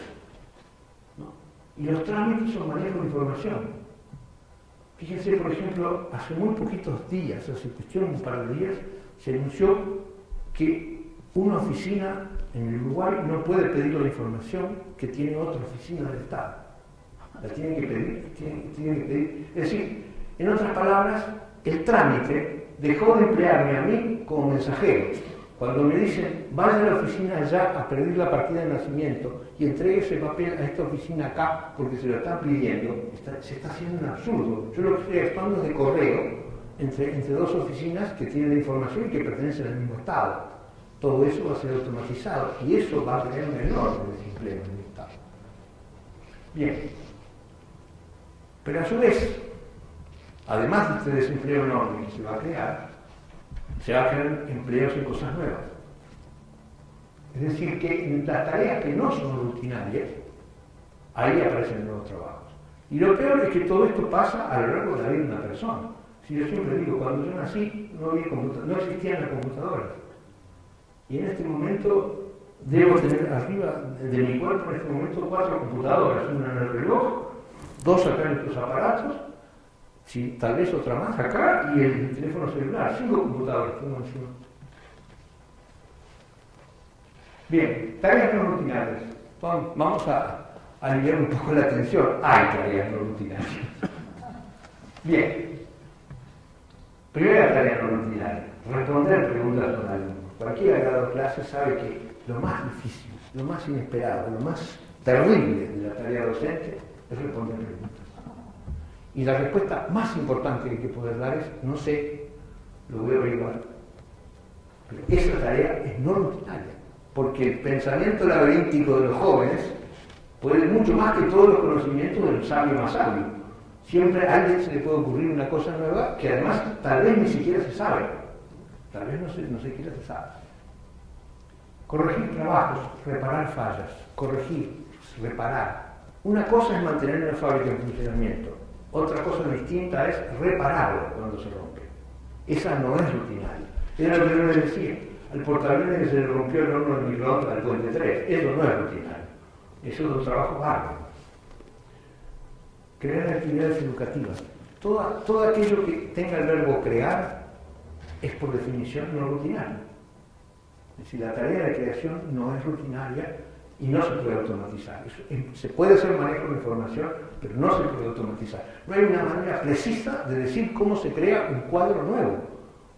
¿no? Y los trámites son manejo de información. Fíjense, por ejemplo, hace muy poquitos días, hace cuestión de un par de días, se anunció que una oficina en el Uruguay no puede pedir la información que tiene otra oficina del Estado. La tienen que pedir, tienen que pedir. Es decir, en otras palabras, el trámite dejó de emplearme a mí como mensajero. Cuando me dicen, vaya a la oficina allá a pedir la partida de nacimiento y entregue ese papel a esta oficina acá porque se lo están pidiendo, se está haciendo un absurdo. Yo lo que estoy actuando es de correo entre dos oficinas que tienen la información y que pertenecen al mismo Estado. Todo eso va a ser automatizado y eso va a crear un enorme desempleo en el Estado. Bien. Pero a su vez, además de este desempleo enorme que se va a crear empleos en cosas nuevas. Es decir, que en las tareas que no son rutinarias, ahí aparecen nuevos trabajos. Y lo peor es que todo esto pasa a lo largo de la vida de una persona. Si yo siempre digo, cuando yo nací no existían las computadoras. Y en este momento debo tener arriba de mi cuerpo en este momento 4 computadoras, una en el reloj, 2 acá en estos aparatos, sí, tal vez otra más acá y el teléfono celular, 5 computadoras tengo encima. Bien, tareas no rutinarias. Vamos a aliviar un poco la tensión. Hay tareas no rutinarias. Bien. Primera tarea no rutinaria, responder preguntas a un alumno. Cualquiera que ha dado clases sabe que lo más difícil, lo más inesperado, lo más terrible de la tarea docente es responder preguntas. Y la respuesta más importante que hay que poder dar es, no sé, lo voy a averiguar. Pero esa tarea es no rutinaria, porque el pensamiento laberíntico de los jóvenes puede mucho más que todos los conocimientos del sabio más sabio. Siempre a alguien se le puede ocurrir una cosa nueva que además tal vez ni siquiera se sabe. Tal vez no siquiera se sabe. Corregir trabajos, reparar fallas, corregir, reparar. Una cosa es mantener una fábrica en funcionamiento, otra cosa distinta es repararlo cuando se rompe. Esa no es rutinaria. Era lo que yo le decía, al portaaviones que se le rompió el horno de microondas al puente 3, eso no es rutinario, eso es un trabajo bárbaro. Crear actividades educativas. Todo aquello que tenga el verbo crear es por definición no rutinario. Es decir, la tarea de creación no es rutinaria y no se puede automatizar. Se puede hacer manejo de información, pero no se puede automatizar. No hay una manera precisa de decir cómo se crea un cuadro nuevo,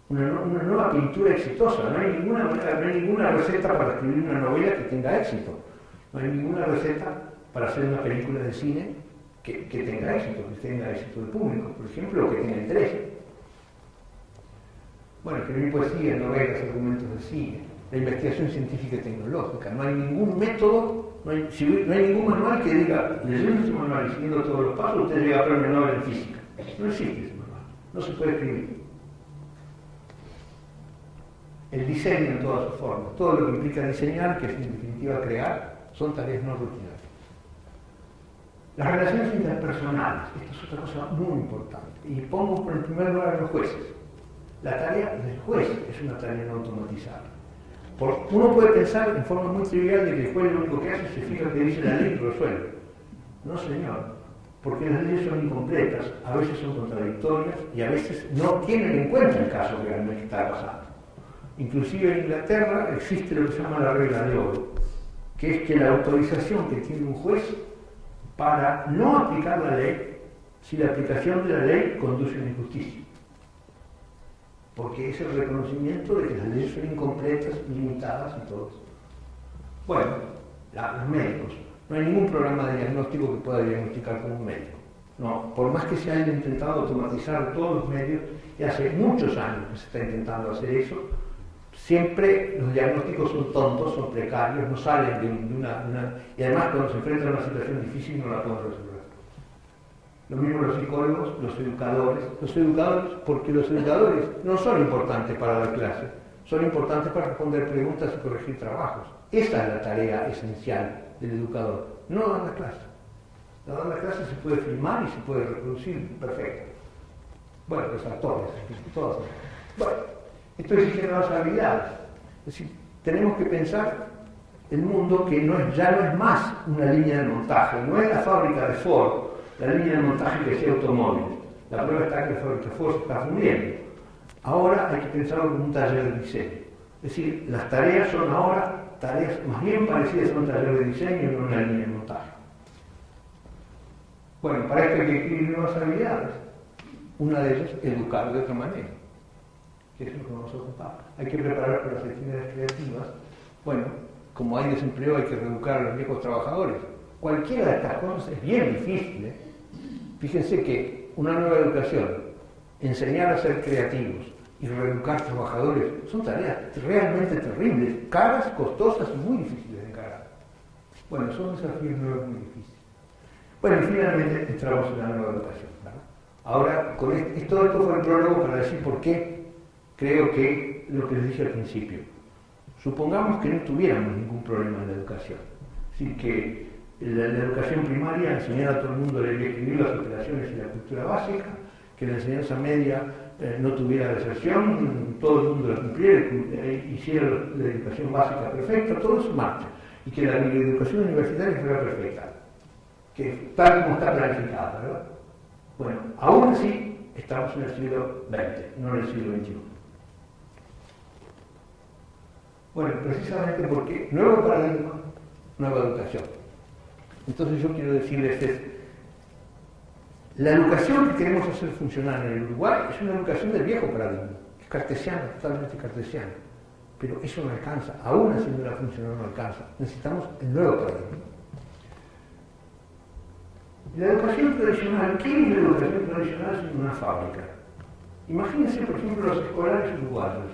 una nueva pintura exitosa. No hay ninguna receta para escribir una novela que tenga éxito. No hay ninguna receta para hacer una película de cine que tenga éxito del público, por ejemplo, o que tenga interés. Bueno, escribir poesía, novelas, argumentos de cine, la investigación científica y tecnológica. No hay ningún método, no hay ningún manual que diga, leyendo ese manual y siguiendo todos los pasos, usted llega a premio Nobel en física. No existe ese manual, no se puede escribir. El diseño en todas sus formas, todo lo que implica diseñar, que es en definitiva crear, son tareas no rutinarias. Las relaciones interpersonales, esto es otra cosa muy importante, y pongo por el primer lugar a los jueces. La tarea del juez es una tarea no automatizable. Uno puede pensar en forma muy trivial de que el juez lo único que hace es se fija que dice la ley y lo resuelve. No, señor, porque las leyes son incompletas, a veces son contradictorias y a veces no tienen en cuenta el caso que realmente está pasando. Inclusive en Inglaterra existe lo que se llama la regla de oro, que es que la autorización que tiene un juez para no aplicar la ley si la aplicación de la ley conduce a una injusticia. Porque es el reconocimiento de que las leyes son incompletas, limitadas y todo eso. Bueno, los médicos. No hay ningún programa de diagnóstico que pueda diagnosticar como un médico. No, por más que se hayan intentado automatizar todos los medios, y hace muchos años que se está intentando hacer eso, siempre los diagnósticos son tontos, son precarios, no salen de una... Y además cuando se enfrentan a una situación difícil no la pueden resolver. Lo mismo los psicólogos, los educadores, porque los educadores no son importantes para dar clases, son importantes para responder preguntas y corregir trabajos. Esa es la tarea esencial del educador, no dar la clase. No dar la clase se puede filmar y se puede reproducir perfecto. Bueno, los actores, todos. Bueno, esto exige nuevas habilidades. Es decir, tenemos que pensar el mundo que ya no es más una línea de montaje, no es la fábrica de Ford, la línea de montaje que hacía automóviles. La prueba está que la fábrica Ford se está fundiendo. Ahora hay que pensarlo como un taller de diseño. Es decir, las tareas son ahora tareas más bien parecidas a un taller de diseño y no una línea de montaje. Bueno, para esto hay que adquirir nuevas habilidades. Una de ellas, educar de otra manera, que es lo que vamos a ocupar. Hay que preparar para las actividades creativas. Bueno, como hay desempleo, hay que reeducar a los viejos trabajadores. Cualquiera de estas cosas es bien difícil, ¿eh? Fíjense que una nueva educación, enseñar a ser creativos y reeducar trabajadores, son tareas realmente terribles, caras, costosas y muy difíciles de encarar. Bueno, son desafíos nuevos muy difíciles. Bueno, y finalmente entramos en la nueva educación, ¿verdad? Ahora, todo esto fue el prólogo para decir por qué creo que lo que les dije al principio. Supongamos que no tuviéramos ningún problema en la educación. Es decir, que la educación primaria enseñara a todo el mundo a leer y escribir, las operaciones y la cultura básica, que la enseñanza media no tuviera deserción, todo el mundo la cumpliera, hiciera la educación básica perfecta, todo eso marcha, y que la educación universitaria fuera perfecta, que tal como está planificada, ¿verdad? Bueno, aún así estamos en el siglo XX, no en el siglo XXI. Bueno, precisamente porque nuevo paradigma, nueva educación. Entonces yo quiero decirles la educación que queremos hacer funcionar en el Uruguay es una educación del viejo paradigma, es cartesiana, totalmente cartesiana, pero eso no alcanza, aún haciéndola funcionar no alcanza, necesitamos el nuevo paradigma. La educación tradicional, ¿qué es la educación tradicional sin una fábrica? Imagínense, por ejemplo, los escolares uruguayos.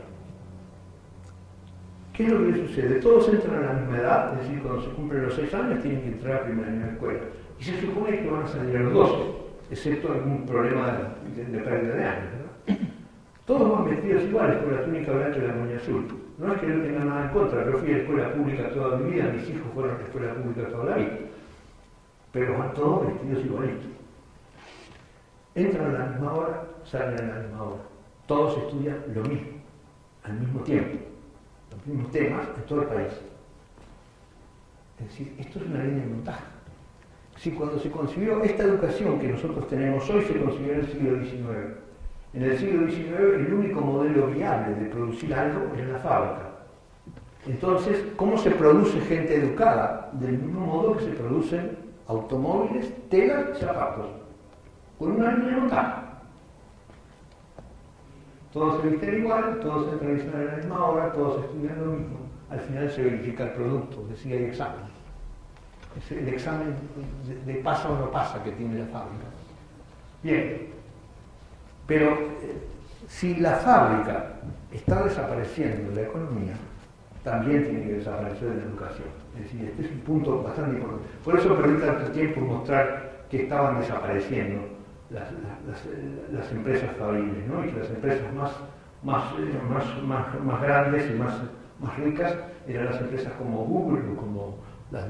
¿Qué es lo que les sucede? Todos entran a la misma edad, es decir, cuando se cumplen los 6 años tienen que entrar a primer año de la escuela. Y se supone que van a salir a los 12, excepto algún problema de pérdida de años, ¿verdad? Todos van vestidos iguales, con la túnica blanca y la moña azul. No es que no tenga nada en contra, yo fui a la escuela pública toda mi vida, mis hijos fueron a la escuela pública toda la vida. pero van todos vestidos igualitos. Entran a la misma hora, salen a la misma hora. Todos estudian lo mismo, al mismo tiempo, los mismos temas en todo el país. Es decir, esto es una línea de montaje. Si cuando se concibió esta educación que nosotros tenemos hoy, se concibió en el siglo XIX. En el siglo XIX el único modelo viable de producir algo era la fábrica. Entonces, ¿cómo se produce gente educada? Del mismo modo que se producen automóviles, telas y zapatos, con una línea de montaje. Todos se visten igual, todos se entrevistan a la misma hora, todos estudian lo mismo. Al final se verifica el producto, es decir, hay examen. Es el examen de pasa o no pasa que tiene la fábrica. Bien, pero si la fábrica está desapareciendo de la economía, también tiene que desaparecer de la educación. Es decir, este es un punto bastante importante. Por eso perdí tanto tiempo en mostrar que estaban desapareciendo las empresas fabriles, ¿no? Y que las empresas más grandes y más ricas eran las empresas como Google o como las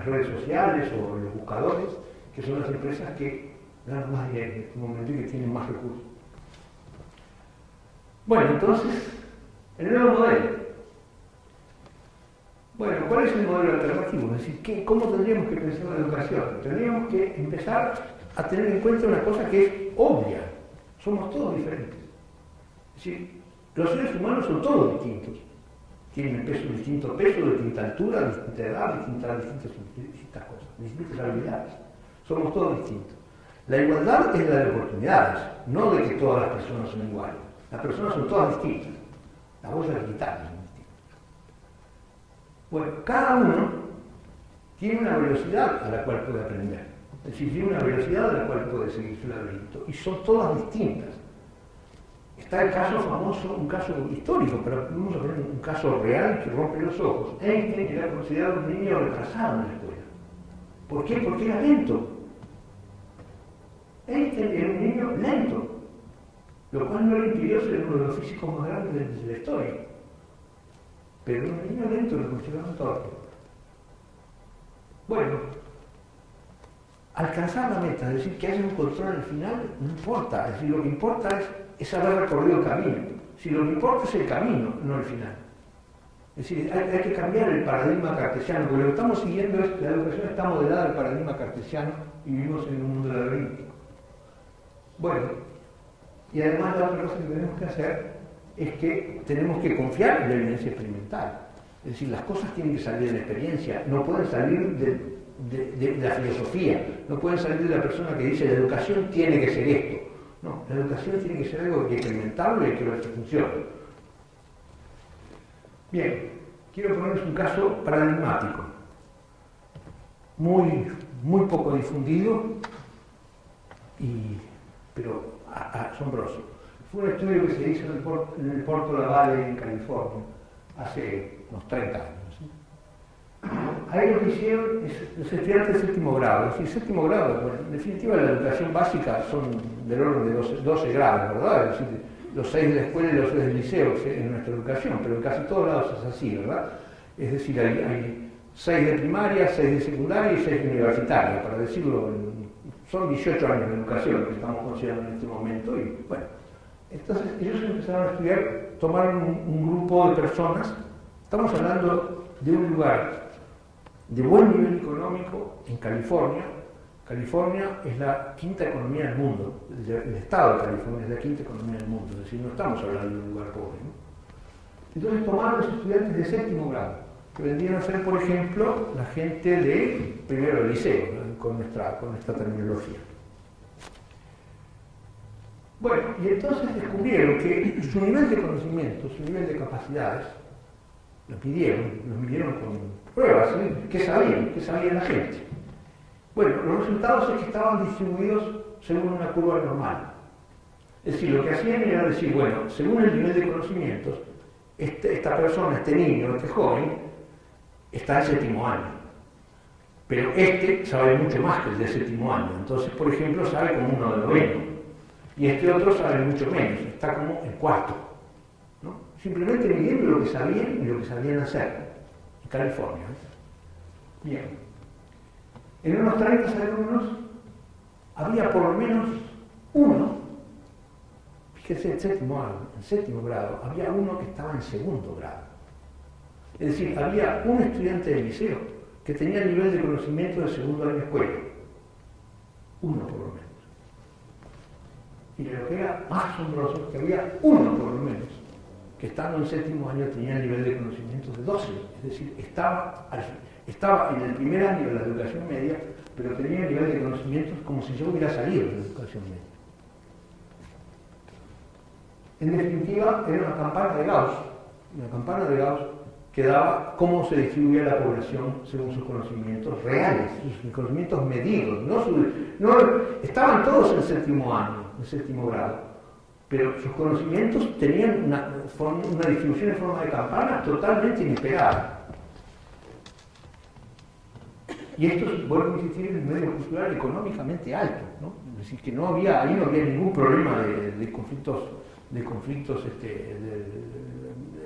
redes sociales o los buscadores, que son las empresas que ganan más dinero en este momento y que tienen más recursos. Bueno, entonces, el nuevo modelo. Bueno, ¿cuál es el modelo alternativo? Es decir, ¿cómo tendríamos que pensar la educación? Tendríamos que empezar a tener en cuenta una cosa que es obvia. Somos todos diferentes. Es decir, los seres humanos son todos distintos. Tienen distintos pesos, distinta altura, distinta edad, distintas cosas, distintas habilidades. Somos todos distintos. La igualdad es la de oportunidades, no de que todas las personas son iguales. Las personas son todas distintas. Las bolsas digitales son distintas. Bueno, cada uno tiene una velocidad a la cual puede aprender. Es decir, tiene una velocidad a la cual puede seguir su laberinto. Y son todas distintas. Está el caso famoso, un caso histórico, pero vamos a poner un caso real que rompe los ojos. Einstein era considerado un niño retrasado en la escuela. ¿Por qué? Porque era lento. Einstein era un niño lento, lo cual no le impidió ser uno de los físicos más grandes de la historia. Pero un niño lento lo consideraban torpe. Bueno, alcanzar la meta, es decir, que haya un control al final, no importa. Es decir, lo que importa es haber recorrido el camino. Si lo que importa es el camino, no el final. Es decir, hay que cambiar el paradigma cartesiano, porque lo que estamos siguiendo es que la educación está modelada al paradigma cartesiano y vivimos en un mundo laberíntico. Bueno, y además la otra cosa que tenemos que hacer es que tenemos que confiar en la evidencia experimental. Es decir, las cosas tienen que salir de la experiencia, no pueden salir de la filosofía, no pueden salir de la persona que dice la educación tiene que ser esto. No, la educación tiene que ser algo que hay que experimentarlo y hay que ver si funciona. Bien, quiero ponerles un caso paradigmático, muy poco difundido, pero asombroso. Fue un estudio que se hizo en el Porto La Valle, en California, hace unos 30 años. ¿Sí? Ahí lo que hicieron es los estudiantes de séptimo grado. Es decir, séptimo grado, bueno, en definitiva la educación básica son del orden de 12 grados, ¿verdad? Es decir, los 6 de la escuela y los 6 del liceo en nuestra educación, pero en casi todos lados es así, ¿verdad? Es decir, hay 6 de primaria, 6 de secundaria y 6 de universitaria, para decirlo, son 18 años de educación que estamos considerando en este momento y bueno. Entonces ellos empezaron a estudiar, tomaron un grupo de personas, estamos hablando de un lugar de buen nivel económico en California. California es la quinta economía del mundo, el estado de California es la quinta economía del mundo, es decir, no estamos hablando de un lugar pobre, ¿no? Entonces tomaron los estudiantes de séptimo grado, que vendrían a ser, por ejemplo, la gente de primero del liceo, ¿no? con esta terminología. Bueno, y entonces descubrieron que su nivel de conocimiento, su nivel de capacidades, los midieron con pruebas, ¿sí? ¿Qué sabía la gente? Bueno, los resultados es que estaban distribuidos según una curva normal. Es decir, lo que hacían era decir, bueno, según el nivel de conocimientos, esta persona, este niño, este joven, está en séptimo año. Pero sabe mucho más que el de séptimo año. Entonces, por ejemplo, sabe como uno de noveno. Y este otro sabe mucho menos, está como en cuarto. ¿No? Simplemente midiendo lo que sabían y lo que sabían hacer en California. Bien. En unos 30 alumnos había por lo menos uno, fíjese, en séptimo grado, había uno que estaba en segundo grado. Es decir, había un estudiante del liceo que tenía el nivel de conocimiento de segundo año de escuela. Uno por lo menos. Y lo que era más asombroso es que había uno por lo menos que estando en séptimo año tenía el nivel de conocimiento de 12. Es decir, estaba en el primer año de la educación media, pero tenía el nivel de conocimientos como si yo hubiera salido de la educación media. En definitiva, era una campana de Gauss que daba cómo se distribuía la población según sus conocimientos reales, sus conocimientos medidos. Estaban todos en séptimo año, en séptimo grado, pero sus conocimientos tenían una distribución en forma de campana totalmente inesperada. Y esto, vuelvo a insistir, en un medio cultural económicamente alto, ¿no? Es decir, que ahí no había ningún problema de conflictos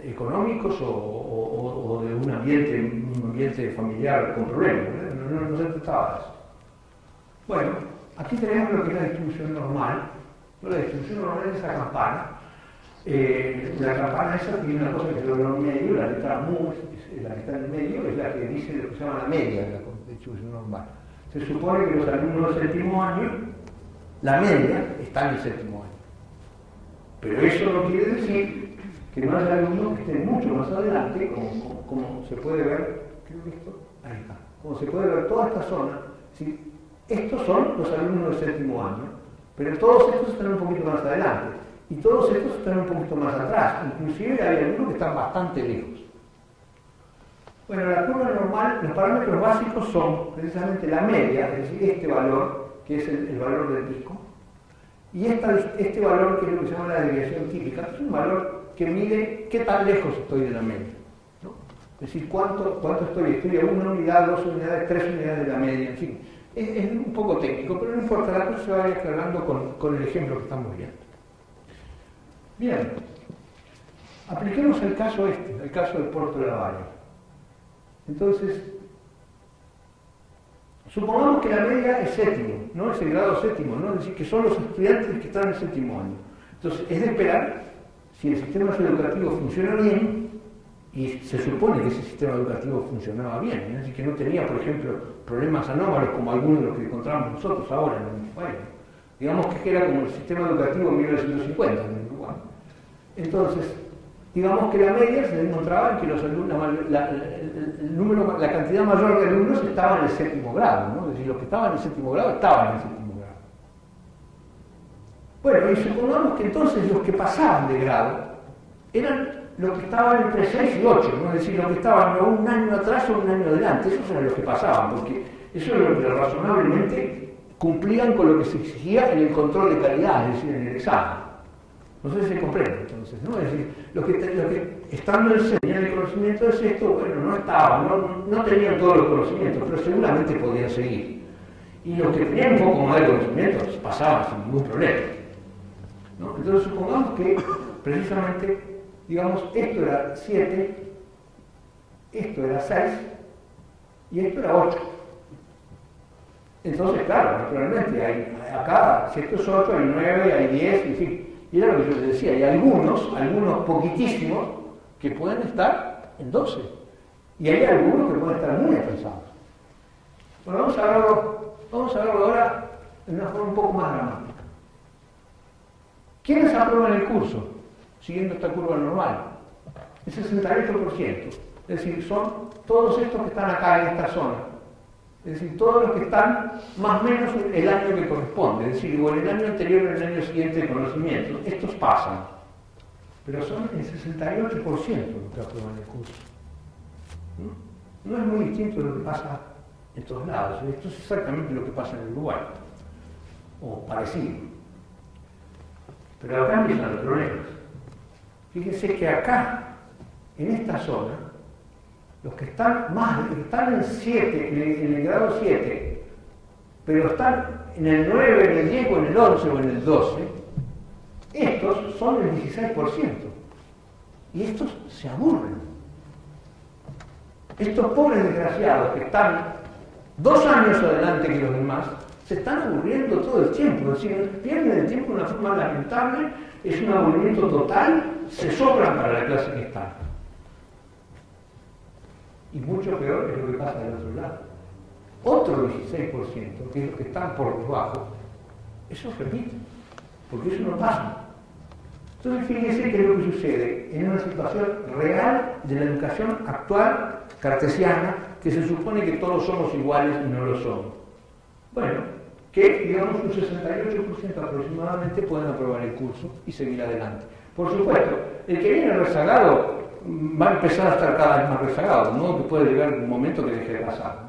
económicos o de un ambiente familiar con problemas, no se trataba de eso. Bueno, aquí tenemos lo que es la distribución normal, ¿no? La distribución normal es esa campana. La campana esa tiene una cosa que es lo medio, la letra mu, la que está en el medio, es la que dice lo que se llama la media de la distribución normal. Se supone que los alumnos del séptimo año, la media está en el séptimo año. Pero eso no quiere decir que no haya alumnos que estén mucho más adelante, como se puede ver, creo que esto, ahí está, como se puede ver toda esta zona. ¿Sí? Estos son los alumnos del séptimo año, pero todos estos están un poquito más adelante, y todos estos están un poquito más atrás, inclusive hay algunos que están bastante lejos. Bueno, la curva normal, los parámetros básicos son precisamente la media, es decir, este valor, que es el valor del pico, y este valor, que es lo que se llama la desviación típica, es un valor que mide qué tan lejos estoy de la media, ¿no? Es decir, cuánto estoy a 1 unidad, 2 unidades, 3 unidades de la media, en fin. Es un poco técnico, pero no importa, la cosa se va a ir aclarando con el ejemplo que estamos viendo. Bien, apliquemos el caso el caso del Porto de la Valle. Entonces, supongamos que la media es séptimo, ¿no? Es el grado séptimo, ¿no? Es decir, que son los estudiantes que están en el séptimo año. Entonces, es de esperar, si el sistema educativo funciona bien, y se supone que ese sistema educativo funcionaba bien, es decir, que no tenía, por ejemplo, problemas anómalos como algunos de los que encontramos nosotros ahora en el Uruguay. Digamos que era como el sistema educativo en 1950 en el Uruguay. Entonces, digamos que la media se encontraba en que los alumnos, la cantidad mayor de alumnos estaban en el séptimo grado, ¿no? Es decir, los que estaban en el séptimo grado estaban en el séptimo grado. Bueno, y supongamos que entonces los que pasaban de grado eran los que estaban entre 6 y 8, ¿no? Es decir, los que estaban o un año atrás o un año adelante, esos eran los que pasaban, porque eso es lo que razonablemente cumplían con lo que se exigía en el control de calidad, es decir, en el examen. No sé si se comprende entonces, ¿no? Es decir, los que estando en el sexto tenían el conocimiento del sexto, bueno, no estaban, no tenían todos los conocimientos, pero seguramente podían seguir. Y los que tenían un poco más de conocimientos pasaban sin ningún problema, ¿no? Entonces supongamos que precisamente, digamos, esto era 7, esto era 6 y esto era 8. Entonces, claro, naturalmente, acá, si esto es 8, hay 9, hay 10, en fin. Y era lo que yo les decía, hay algunos poquitísimos, que pueden estar en 12. Y hay algunos que pueden estar muy atrasados. Bueno, vamos a verlo ahora de una forma un poco más dramática. ¿Quiénes aprueban el curso? Siguiendo esta curva normal. El 68%. Es decir, son todos estos que están acá en esta zona. Es decir, todos los que están más o menos el año que corresponde, es decir, o el año anterior o el año siguiente de conocimiento. Estos pasan, pero son el 68% los que aprueban el curso. No es muy distinto de lo que pasa en todos lados. Esto es exactamente lo que pasa en el Uruguay, o parecido. Pero acá empiezan los problemas. Fíjense que acá, en esta zona, los que están en 7, en el grado 7, pero están en el 9, en el 10 o en el 11 o en el 12, estos son el 16%. Y estos se aburren. Estos pobres desgraciados que están 2 años adelante que los demás, se están aburriendo todo el tiempo, es decir, pierden el tiempo de una forma lamentable, es un aburrimiento total, se sobran para la clase que están. Y mucho peor es lo que pasa del otro lado. Otro 16%, que es los que están por debajo, eso repite, porque eso no pasa. Entonces fíjense qué es lo que sucede en una situación real de la educación actual cartesiana, que se supone que todos somos iguales y no lo somos. Bueno, que digamos un 68% aproximadamente pueden aprobar el curso y seguir adelante. Por supuesto, el que viene rezagado va a empezar a estar cada vez más rezagado, ¿no? Que puede llegar un momento que deje de pasar, ¿no?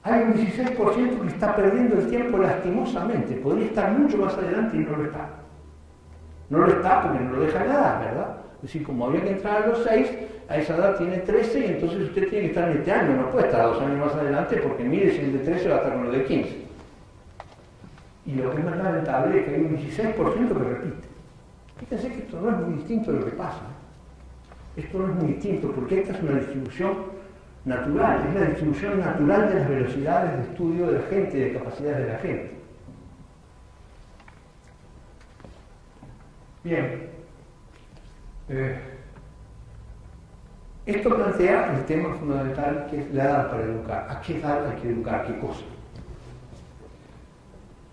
Hay un 16% que está perdiendo el tiempo lastimosamente, podría estar mucho más adelante y no lo está. No lo está porque no lo deja la edad, ¿verdad? Es decir, como había que entrar a los 6, a esa edad tiene 13 y entonces usted tiene que estar en este año, no puede estar 2 años más adelante porque mire si el de 13 va a estar con lo de 15. Y lo que es más lamentable es que hay un 16% que repite. Fíjense que esto no es muy distinto de lo que pasa. Esto no es muy distinto porque esta es una distribución natural, es la distribución natural de las velocidades de estudio de la gente y de capacidades de la gente. Bien. Esto plantea el tema fundamental que es la edad para educar. ¿A qué edad hay que educar? ¿Qué cosa?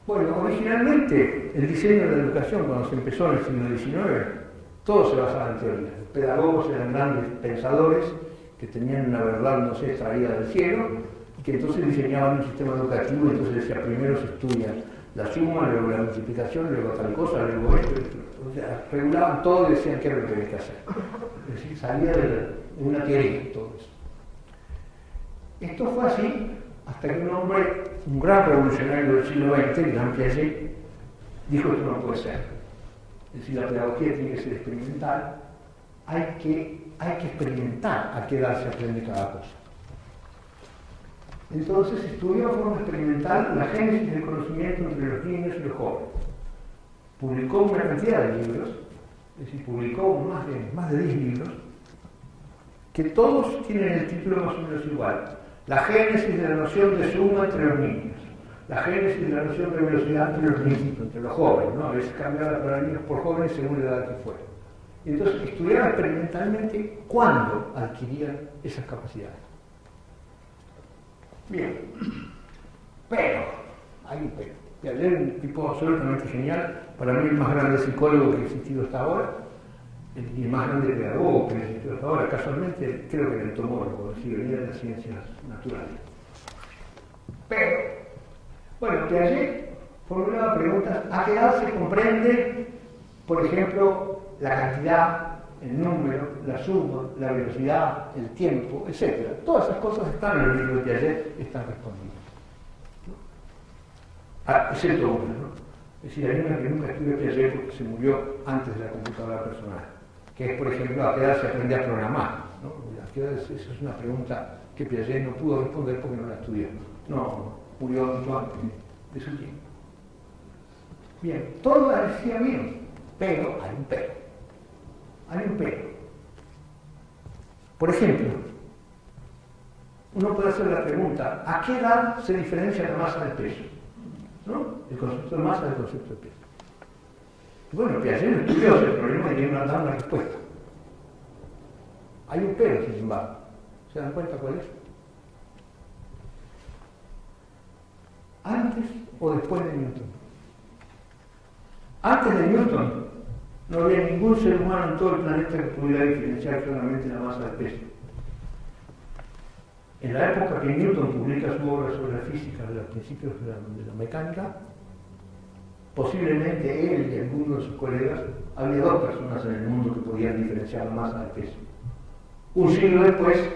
Bueno, originalmente el diseño de la educación cuando se empezó en el siglo XIX, todo se basaba en teorías. Los pedagogos eran grandes pensadores que tenían una verdad, no sé, extraída del cielo y que entonces diseñaban un sistema educativo y entonces decía, primero se estudia la suma, luego la multiplicación, luego tal cosa, luego esto. O sea, regulaban todo y decían qué es lo que había que hacer. Es decir, salía de una teoría todo eso. Esto fue así hasta que un hombre, un gran revolucionario del siglo XX, Jean Piaget, dijo que esto no puede ser. Es decir, la pedagogía tiene que ser experimental, hay que experimentar a qué edad se aprende cada cosa. Entonces estudió de forma experimental la génesis del conocimiento entre los niños y los jóvenes. Publicó una cantidad de libros, es decir, publicó más de 10 libros, que todos tienen el título más o menos igual. La génesis de la noción de suma entre los niños, la génesis de la noción de velocidad entre los niños, entre los jóvenes, ¿no? A veces cambiaba para niños por jóvenes según la edad que fuera. Y entonces estudiaba experimentalmente cuándo adquirían esas capacidades. Bien, pero, hay un pero. Piaget, un tipo absolutamente genial, para mí el más grande psicólogo que ha existido hasta ahora, y el más grande pedagogo que ha existido hasta ahora, casualmente creo que el entomólogo, si venía de las ciencias naturales. Pero, bueno, Piaget formulaba preguntas, ¿a qué edad se comprende, por ejemplo, la cantidad, el número, la suma, la velocidad, el tiempo, etc.? Todas esas cosas están en el libro de Piaget, están respondidas. Excepto una, ¿no? Es decir, hay una que nunca estudió Piaget porque se murió antes de la computadora personal, que es, por ejemplo, ¿a qué edad se aprende a programar? ¿No? ¿A qué edad? Esa es una pregunta que Piaget no pudo responder porque no la estudió. No, murió mucho antes de su tiempo. Bien, todo parecía bien, pero hay un pero. Hay un pero. Por ejemplo, uno puede hacer la pregunta, ¿a qué edad se diferencia la masa del peso? ¿No? El concepto de masa del concepto de peso. Y bueno, Piaget no estudió el problema y tiene dar una respuesta. Hay un pero, sin embargo. ¿Se dan cuenta cuál es? ¿Antes o después de Newton? Antes de Newton no había ningún ser humano en todo el planeta que pudiera diferenciar claramente la masa del peso. En la época que Newton publica su obra sobre la física de los principios de la mecánica, posiblemente él y algunos de sus colegas, había 2 personas en el mundo que podían diferenciar la masa del peso. Un siglo después,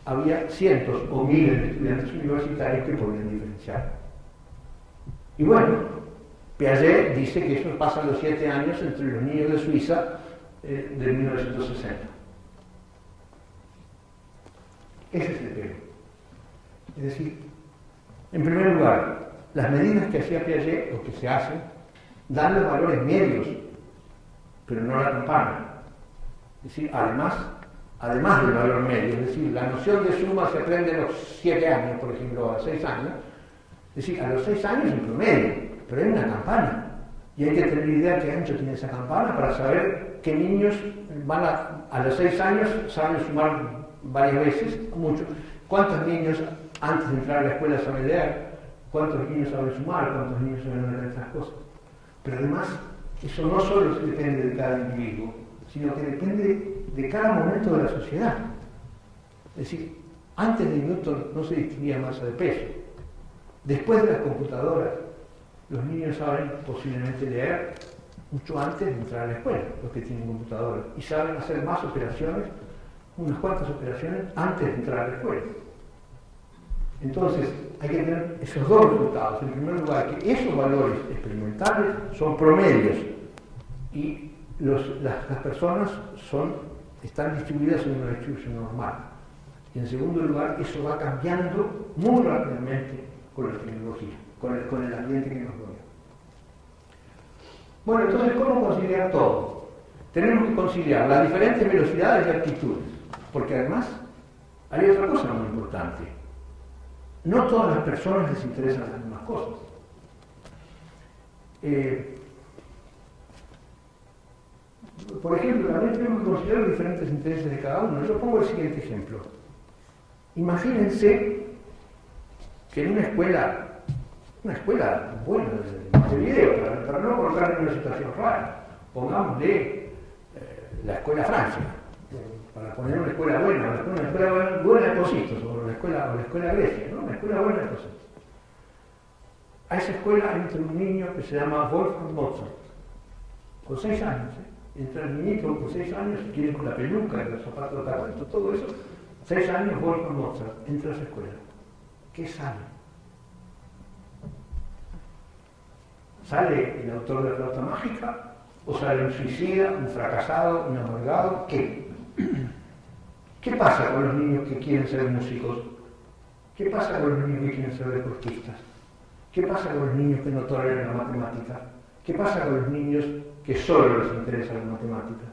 había cientos o miles de estudiantes universitarios que podían diferenciar. Y bueno, Piaget dice que eso pasa a los 7 años entre los niños de Suiza de 1960. Ese es el pero. Es decir, en primer lugar, las medidas que hacía Piaget, o que se hacen, dan los valores medios, pero no la campana. Es decir, además, además del valor medio, es decir, la noción de suma se aprende a los 7 años, por ejemplo, a 6 años, es decir, a los 6 años en promedio, pero hay una campana, y hay que tener idea qué ancho tiene esa campana para saber qué niños van a los 6 años saben sumar varias veces, mucho, cuántos niños antes de entrar a la escuela saben leer, cuántos niños saben sumar, cuántos niños saben leer estas cosas. Pero además, eso no solo depende de cada individuo, sino que depende de cada momento de la sociedad. Es decir, antes de Newton no se distinguía masa de peso. Después de las computadoras, los niños saben posiblemente leer mucho antes de entrar a la escuela, los que tienen computadoras, y saben hacer más operaciones, unas cuantas operaciones, antes de entrar a la escuela. Entonces, hay que tener esos dos resultados. En primer lugar, que esos valores experimentales son promedios y las personas están distribuidas en una distribución normal. Y en segundo lugar, eso va cambiando muy rápidamente con la tecnología, con el ambiente que nos rodea. Bueno, entonces, ¿cómo conciliar todo? Tenemos que conciliar las diferentes velocidades y actitudes, porque además hay otra cosa muy importante. No todas las personas les interesan las mismas cosas. Por ejemplo, también tenemos que considerar los diferentes intereses de cada uno. Yo pongo el siguiente ejemplo. Imagínense que en una escuela buena de Montevideo, para no colocar en una situación rara, pongámosle la escuela Francia, para poner una escuela buena, una escuela buena de Positos, o la escuela Grecia, ¿no? Una escuela buena de Positos. A esa escuela entra un niño que se llama Wolfgang Mozart, con 6 años. Entra el niñito con 6 años, si quiere con la peluca, los zapatos de tacuento, todo eso. 6 años, Wolfgang Mozart, entra a esa escuela. ¿Qué sale? ¿Sale el autor de la flauta mágica? ¿O sale un suicida, un fracasado, un amargado? ¿Qué? ¿Qué pasa con los niños que quieren ser músicos? ¿Qué pasa con los niños que quieren ser deportistas? ¿Qué pasa con los niños que no toleran la matemática? ¿Qué pasa con los niños que solo les interesa la matemática?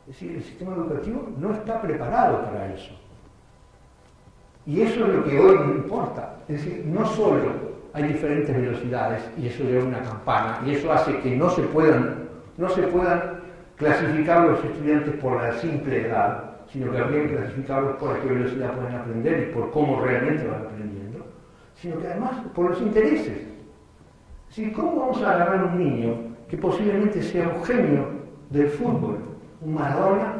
Es decir, el sistema educativo no está preparado para eso. Y eso es lo que hoy no importa. Es decir, no solo hay diferentes velocidades, y eso lleva una campana, y eso hace que no se puedan clasificar los estudiantes por la simple edad, sino que habría que clasificarlos por a qué velocidad pueden aprender y por cómo realmente van aprendiendo, sino que además por los intereses. Es decir, ¿cómo vamos a agarrar a un niño que posiblemente sea un genio del fútbol, un Maradona,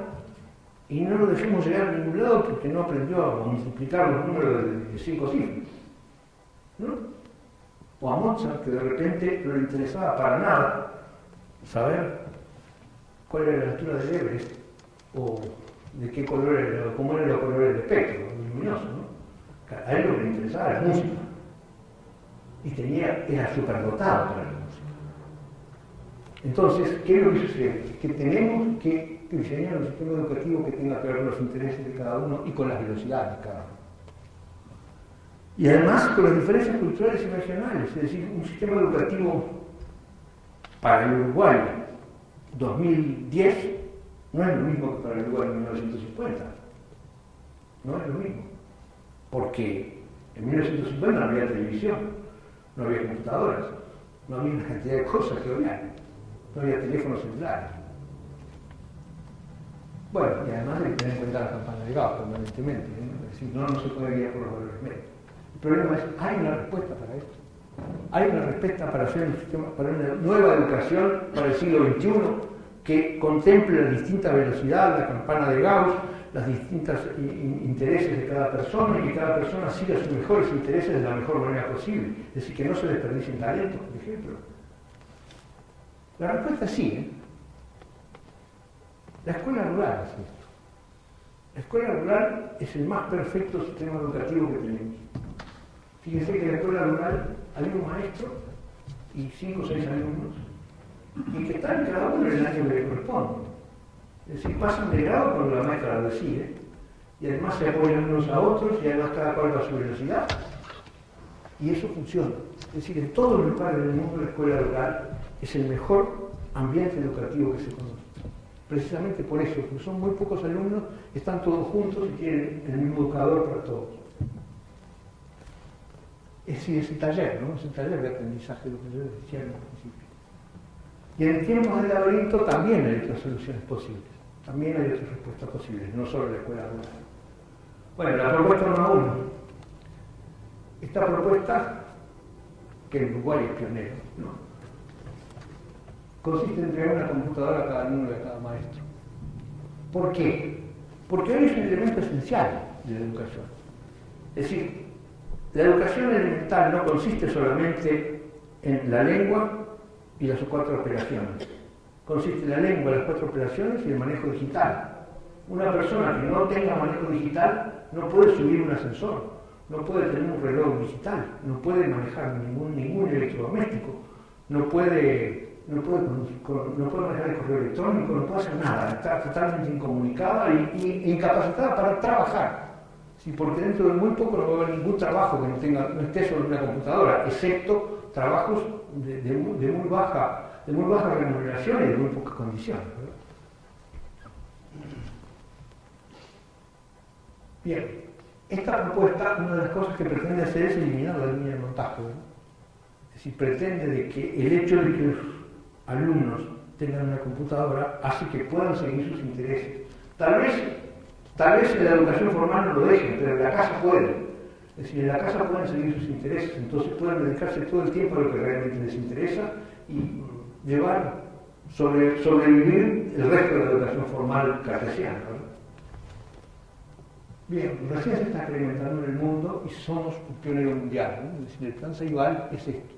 y no lo dejemos llegar a ningún lado porque no aprendió a multiplicar los números de 5 cifras? ¿No? O a Mozart, que de repente no le interesaba para nada saber cuál era la altura del Everest, o de qué color era, cómo eran los colores del espectro luminoso, ¿no? A él lo que le interesaba era la música. Y era superdotado para la música. Entonces, ¿qué es lo que sucede? Que tenemos que diseñar un sistema educativo que tenga que ver con los intereses de cada uno y con las velocidades de cada uno. Y además con las diferencias culturales y regionales, es decir, un sistema educativo para el Uruguay 2010 no es lo mismo que para el Uruguay 1950. No es lo mismo. Porque en 1950 no había televisión, no había computadoras, no había una cantidad de cosas que hoy hay, no había teléfonos celulares. Bueno, y además hay que tener en cuenta la campana de Gauss permanentemente, ¿no? Es decir, no se puede guiar por los valores medios. El problema es, ¿hay una respuesta para esto? ¿Hay una respuesta para hacer un sistema, para una nueva educación para el siglo XXI que contemple la distinta velocidad, la campana de Gauss, los distintos intereses de cada persona y que cada persona siga sus mejores intereses de la mejor manera posible? Es decir, que no se desperdicien talentos, por ejemplo. La respuesta es sí, ¿eh? La escuela rural es esto. La escuela rural es el más perfecto sistema educativo que tenemos. Fíjense que en la escuela rural hay un maestro y 5 o 6 alumnos, y que están cada uno en el año que le corresponde. Es decir, pasan de grado cuando la maestra lo decide, y además se apoyan unos a otros, y además cada cual va a su velocidad. Y eso funciona. Es decir, en todos los lugares del mundo la escuela rural es el mejor ambiente educativo que se conoce. precisamente por eso, porque son muy pocos alumnos, están todos juntos y tienen el mismo educador para todos. Es el taller, ¿no? Es el taller de aprendizaje, lo que yo decía al principio. Y en tiempos del laberinto también hay otras soluciones posibles, también hay otras respuestas posibles, no solo la escuela rural. Bueno, la propuesta número 1. Esta propuesta, que en Uruguay es pionero, ¿no? Consiste en entregar una computadora a cada alumno y a cada maestro. ¿Por qué? Porque hoy es un elemento esencial de la educación. Es decir, la educación elemental no consiste solamente en la lengua y las 4 operaciones. Consiste en la lengua, las 4 operaciones y el manejo digital. Una persona que no tenga manejo digital no puede subir un ascensor, no puede tener un reloj digital, no puede manejar ningún electrodoméstico, no puede manejar el correo electrónico, no puede hacer nada, está totalmente incomunicada e incapacitada para trabajar. Sí, porque dentro de muy poco no va a haber ningún trabajo que no esté sobre una computadora, excepto trabajos de muy baja remuneración y de muy pocas condiciones, ¿verdad? Bien, esta propuesta, una de las cosas que pretende hacer es eliminar la línea de montaje, ¿verdad? Es decir, pretende de que el hecho de que los alumnos tengan una computadora hace que puedan seguir sus intereses. Tal vez en la educación formal no lo dejen, pero en la casa pueden. Es decir, en la casa pueden seguir sus intereses, entonces pueden dedicarse todo el tiempo a lo que realmente les interesa y sobrevivir el resto de la educación formal cartesiana, ¿verdad? Bien, recién se está experimentando en el mundo y somos un pionero mundial, ¿no? Es decir, el plan Ceibal es esto.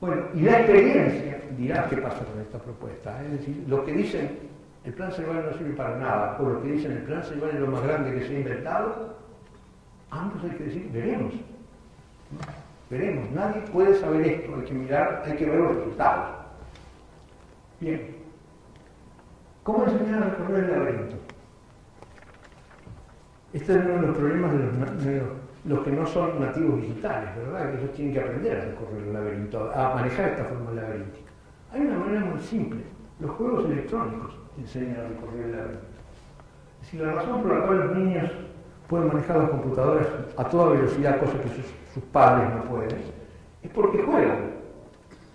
Bueno, y la experiencia dirá qué pasa con esta propuesta, ¿eh? Es decir, lo que dicen, el plan Ceibal no sirve para nada, o lo que dicen, el plan Ceibal es lo más grande que se ha inventado, ambos hay que decir, veremos. Veremos, nadie puede saber esto, hay que mirar, hay que ver los resultados. Bien, ¿cómo enseñar a recorrer el laberinto? Este es uno de los problemas de los que no son nativos digitales, ¿verdad? Que ellos tienen que aprender a recorrer el laberinto, a manejar esta forma laberíntica. Hay una manera muy simple, los juegos electrónicos enseñan a recorrer el laberinto. Es decir, la razón por la cual los niños pueden manejar las computadoras a toda velocidad, cosa que sus padres no pueden, es porque juegan.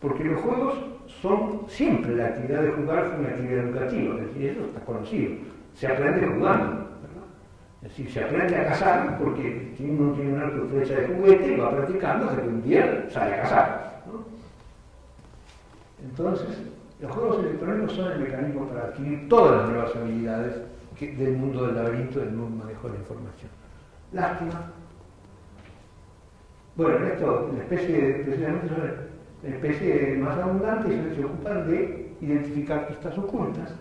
Porque los juegos son siempre, la actividad de jugar fue una actividad educativa, es decir, eso está conocido. Se aprende jugando, ¿verdad? Es decir, se aprende a cazar porque si uno tiene un arco y flecha de juguete, va practicando hasta que un día sale a cazar, ¿no? Entonces, los juegos electrónicos son el mecanismo para adquirir todas las nuevas habilidades del mundo del laberinto, del mundo manejo de la información. Lástima. Bueno, esto, precisamente son la especie más abundante y se ocupan de identificar pistas ocultas,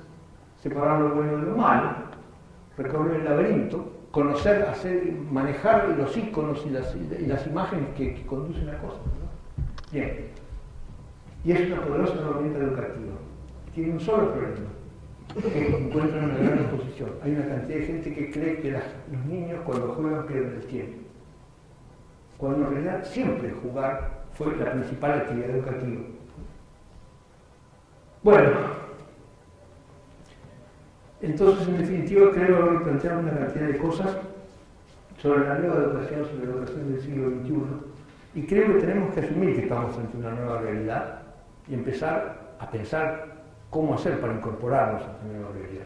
separar lo bueno de lo malo, recorrer el laberinto, conocer, manejar los iconos y las imágenes que conducen a cosas, ¿no? Bien. Y es una poderosa herramienta educativa. Tiene un solo problema, que encuentran una gran oposición. Hay una cantidad de gente que cree que los niños cuando juegan pierden el tiempo, cuando en realidad siempre jugar fue la principal actividad educativa. Bueno, entonces en definitiva creo haber planteado una cantidad de cosas sobre la nueva educación, sobre la educación del siglo XXI, y creo que tenemos que asumir que estamos frente a una nueva realidad y empezar a pensar cómo hacer para incorporarnos a esta nueva realidad.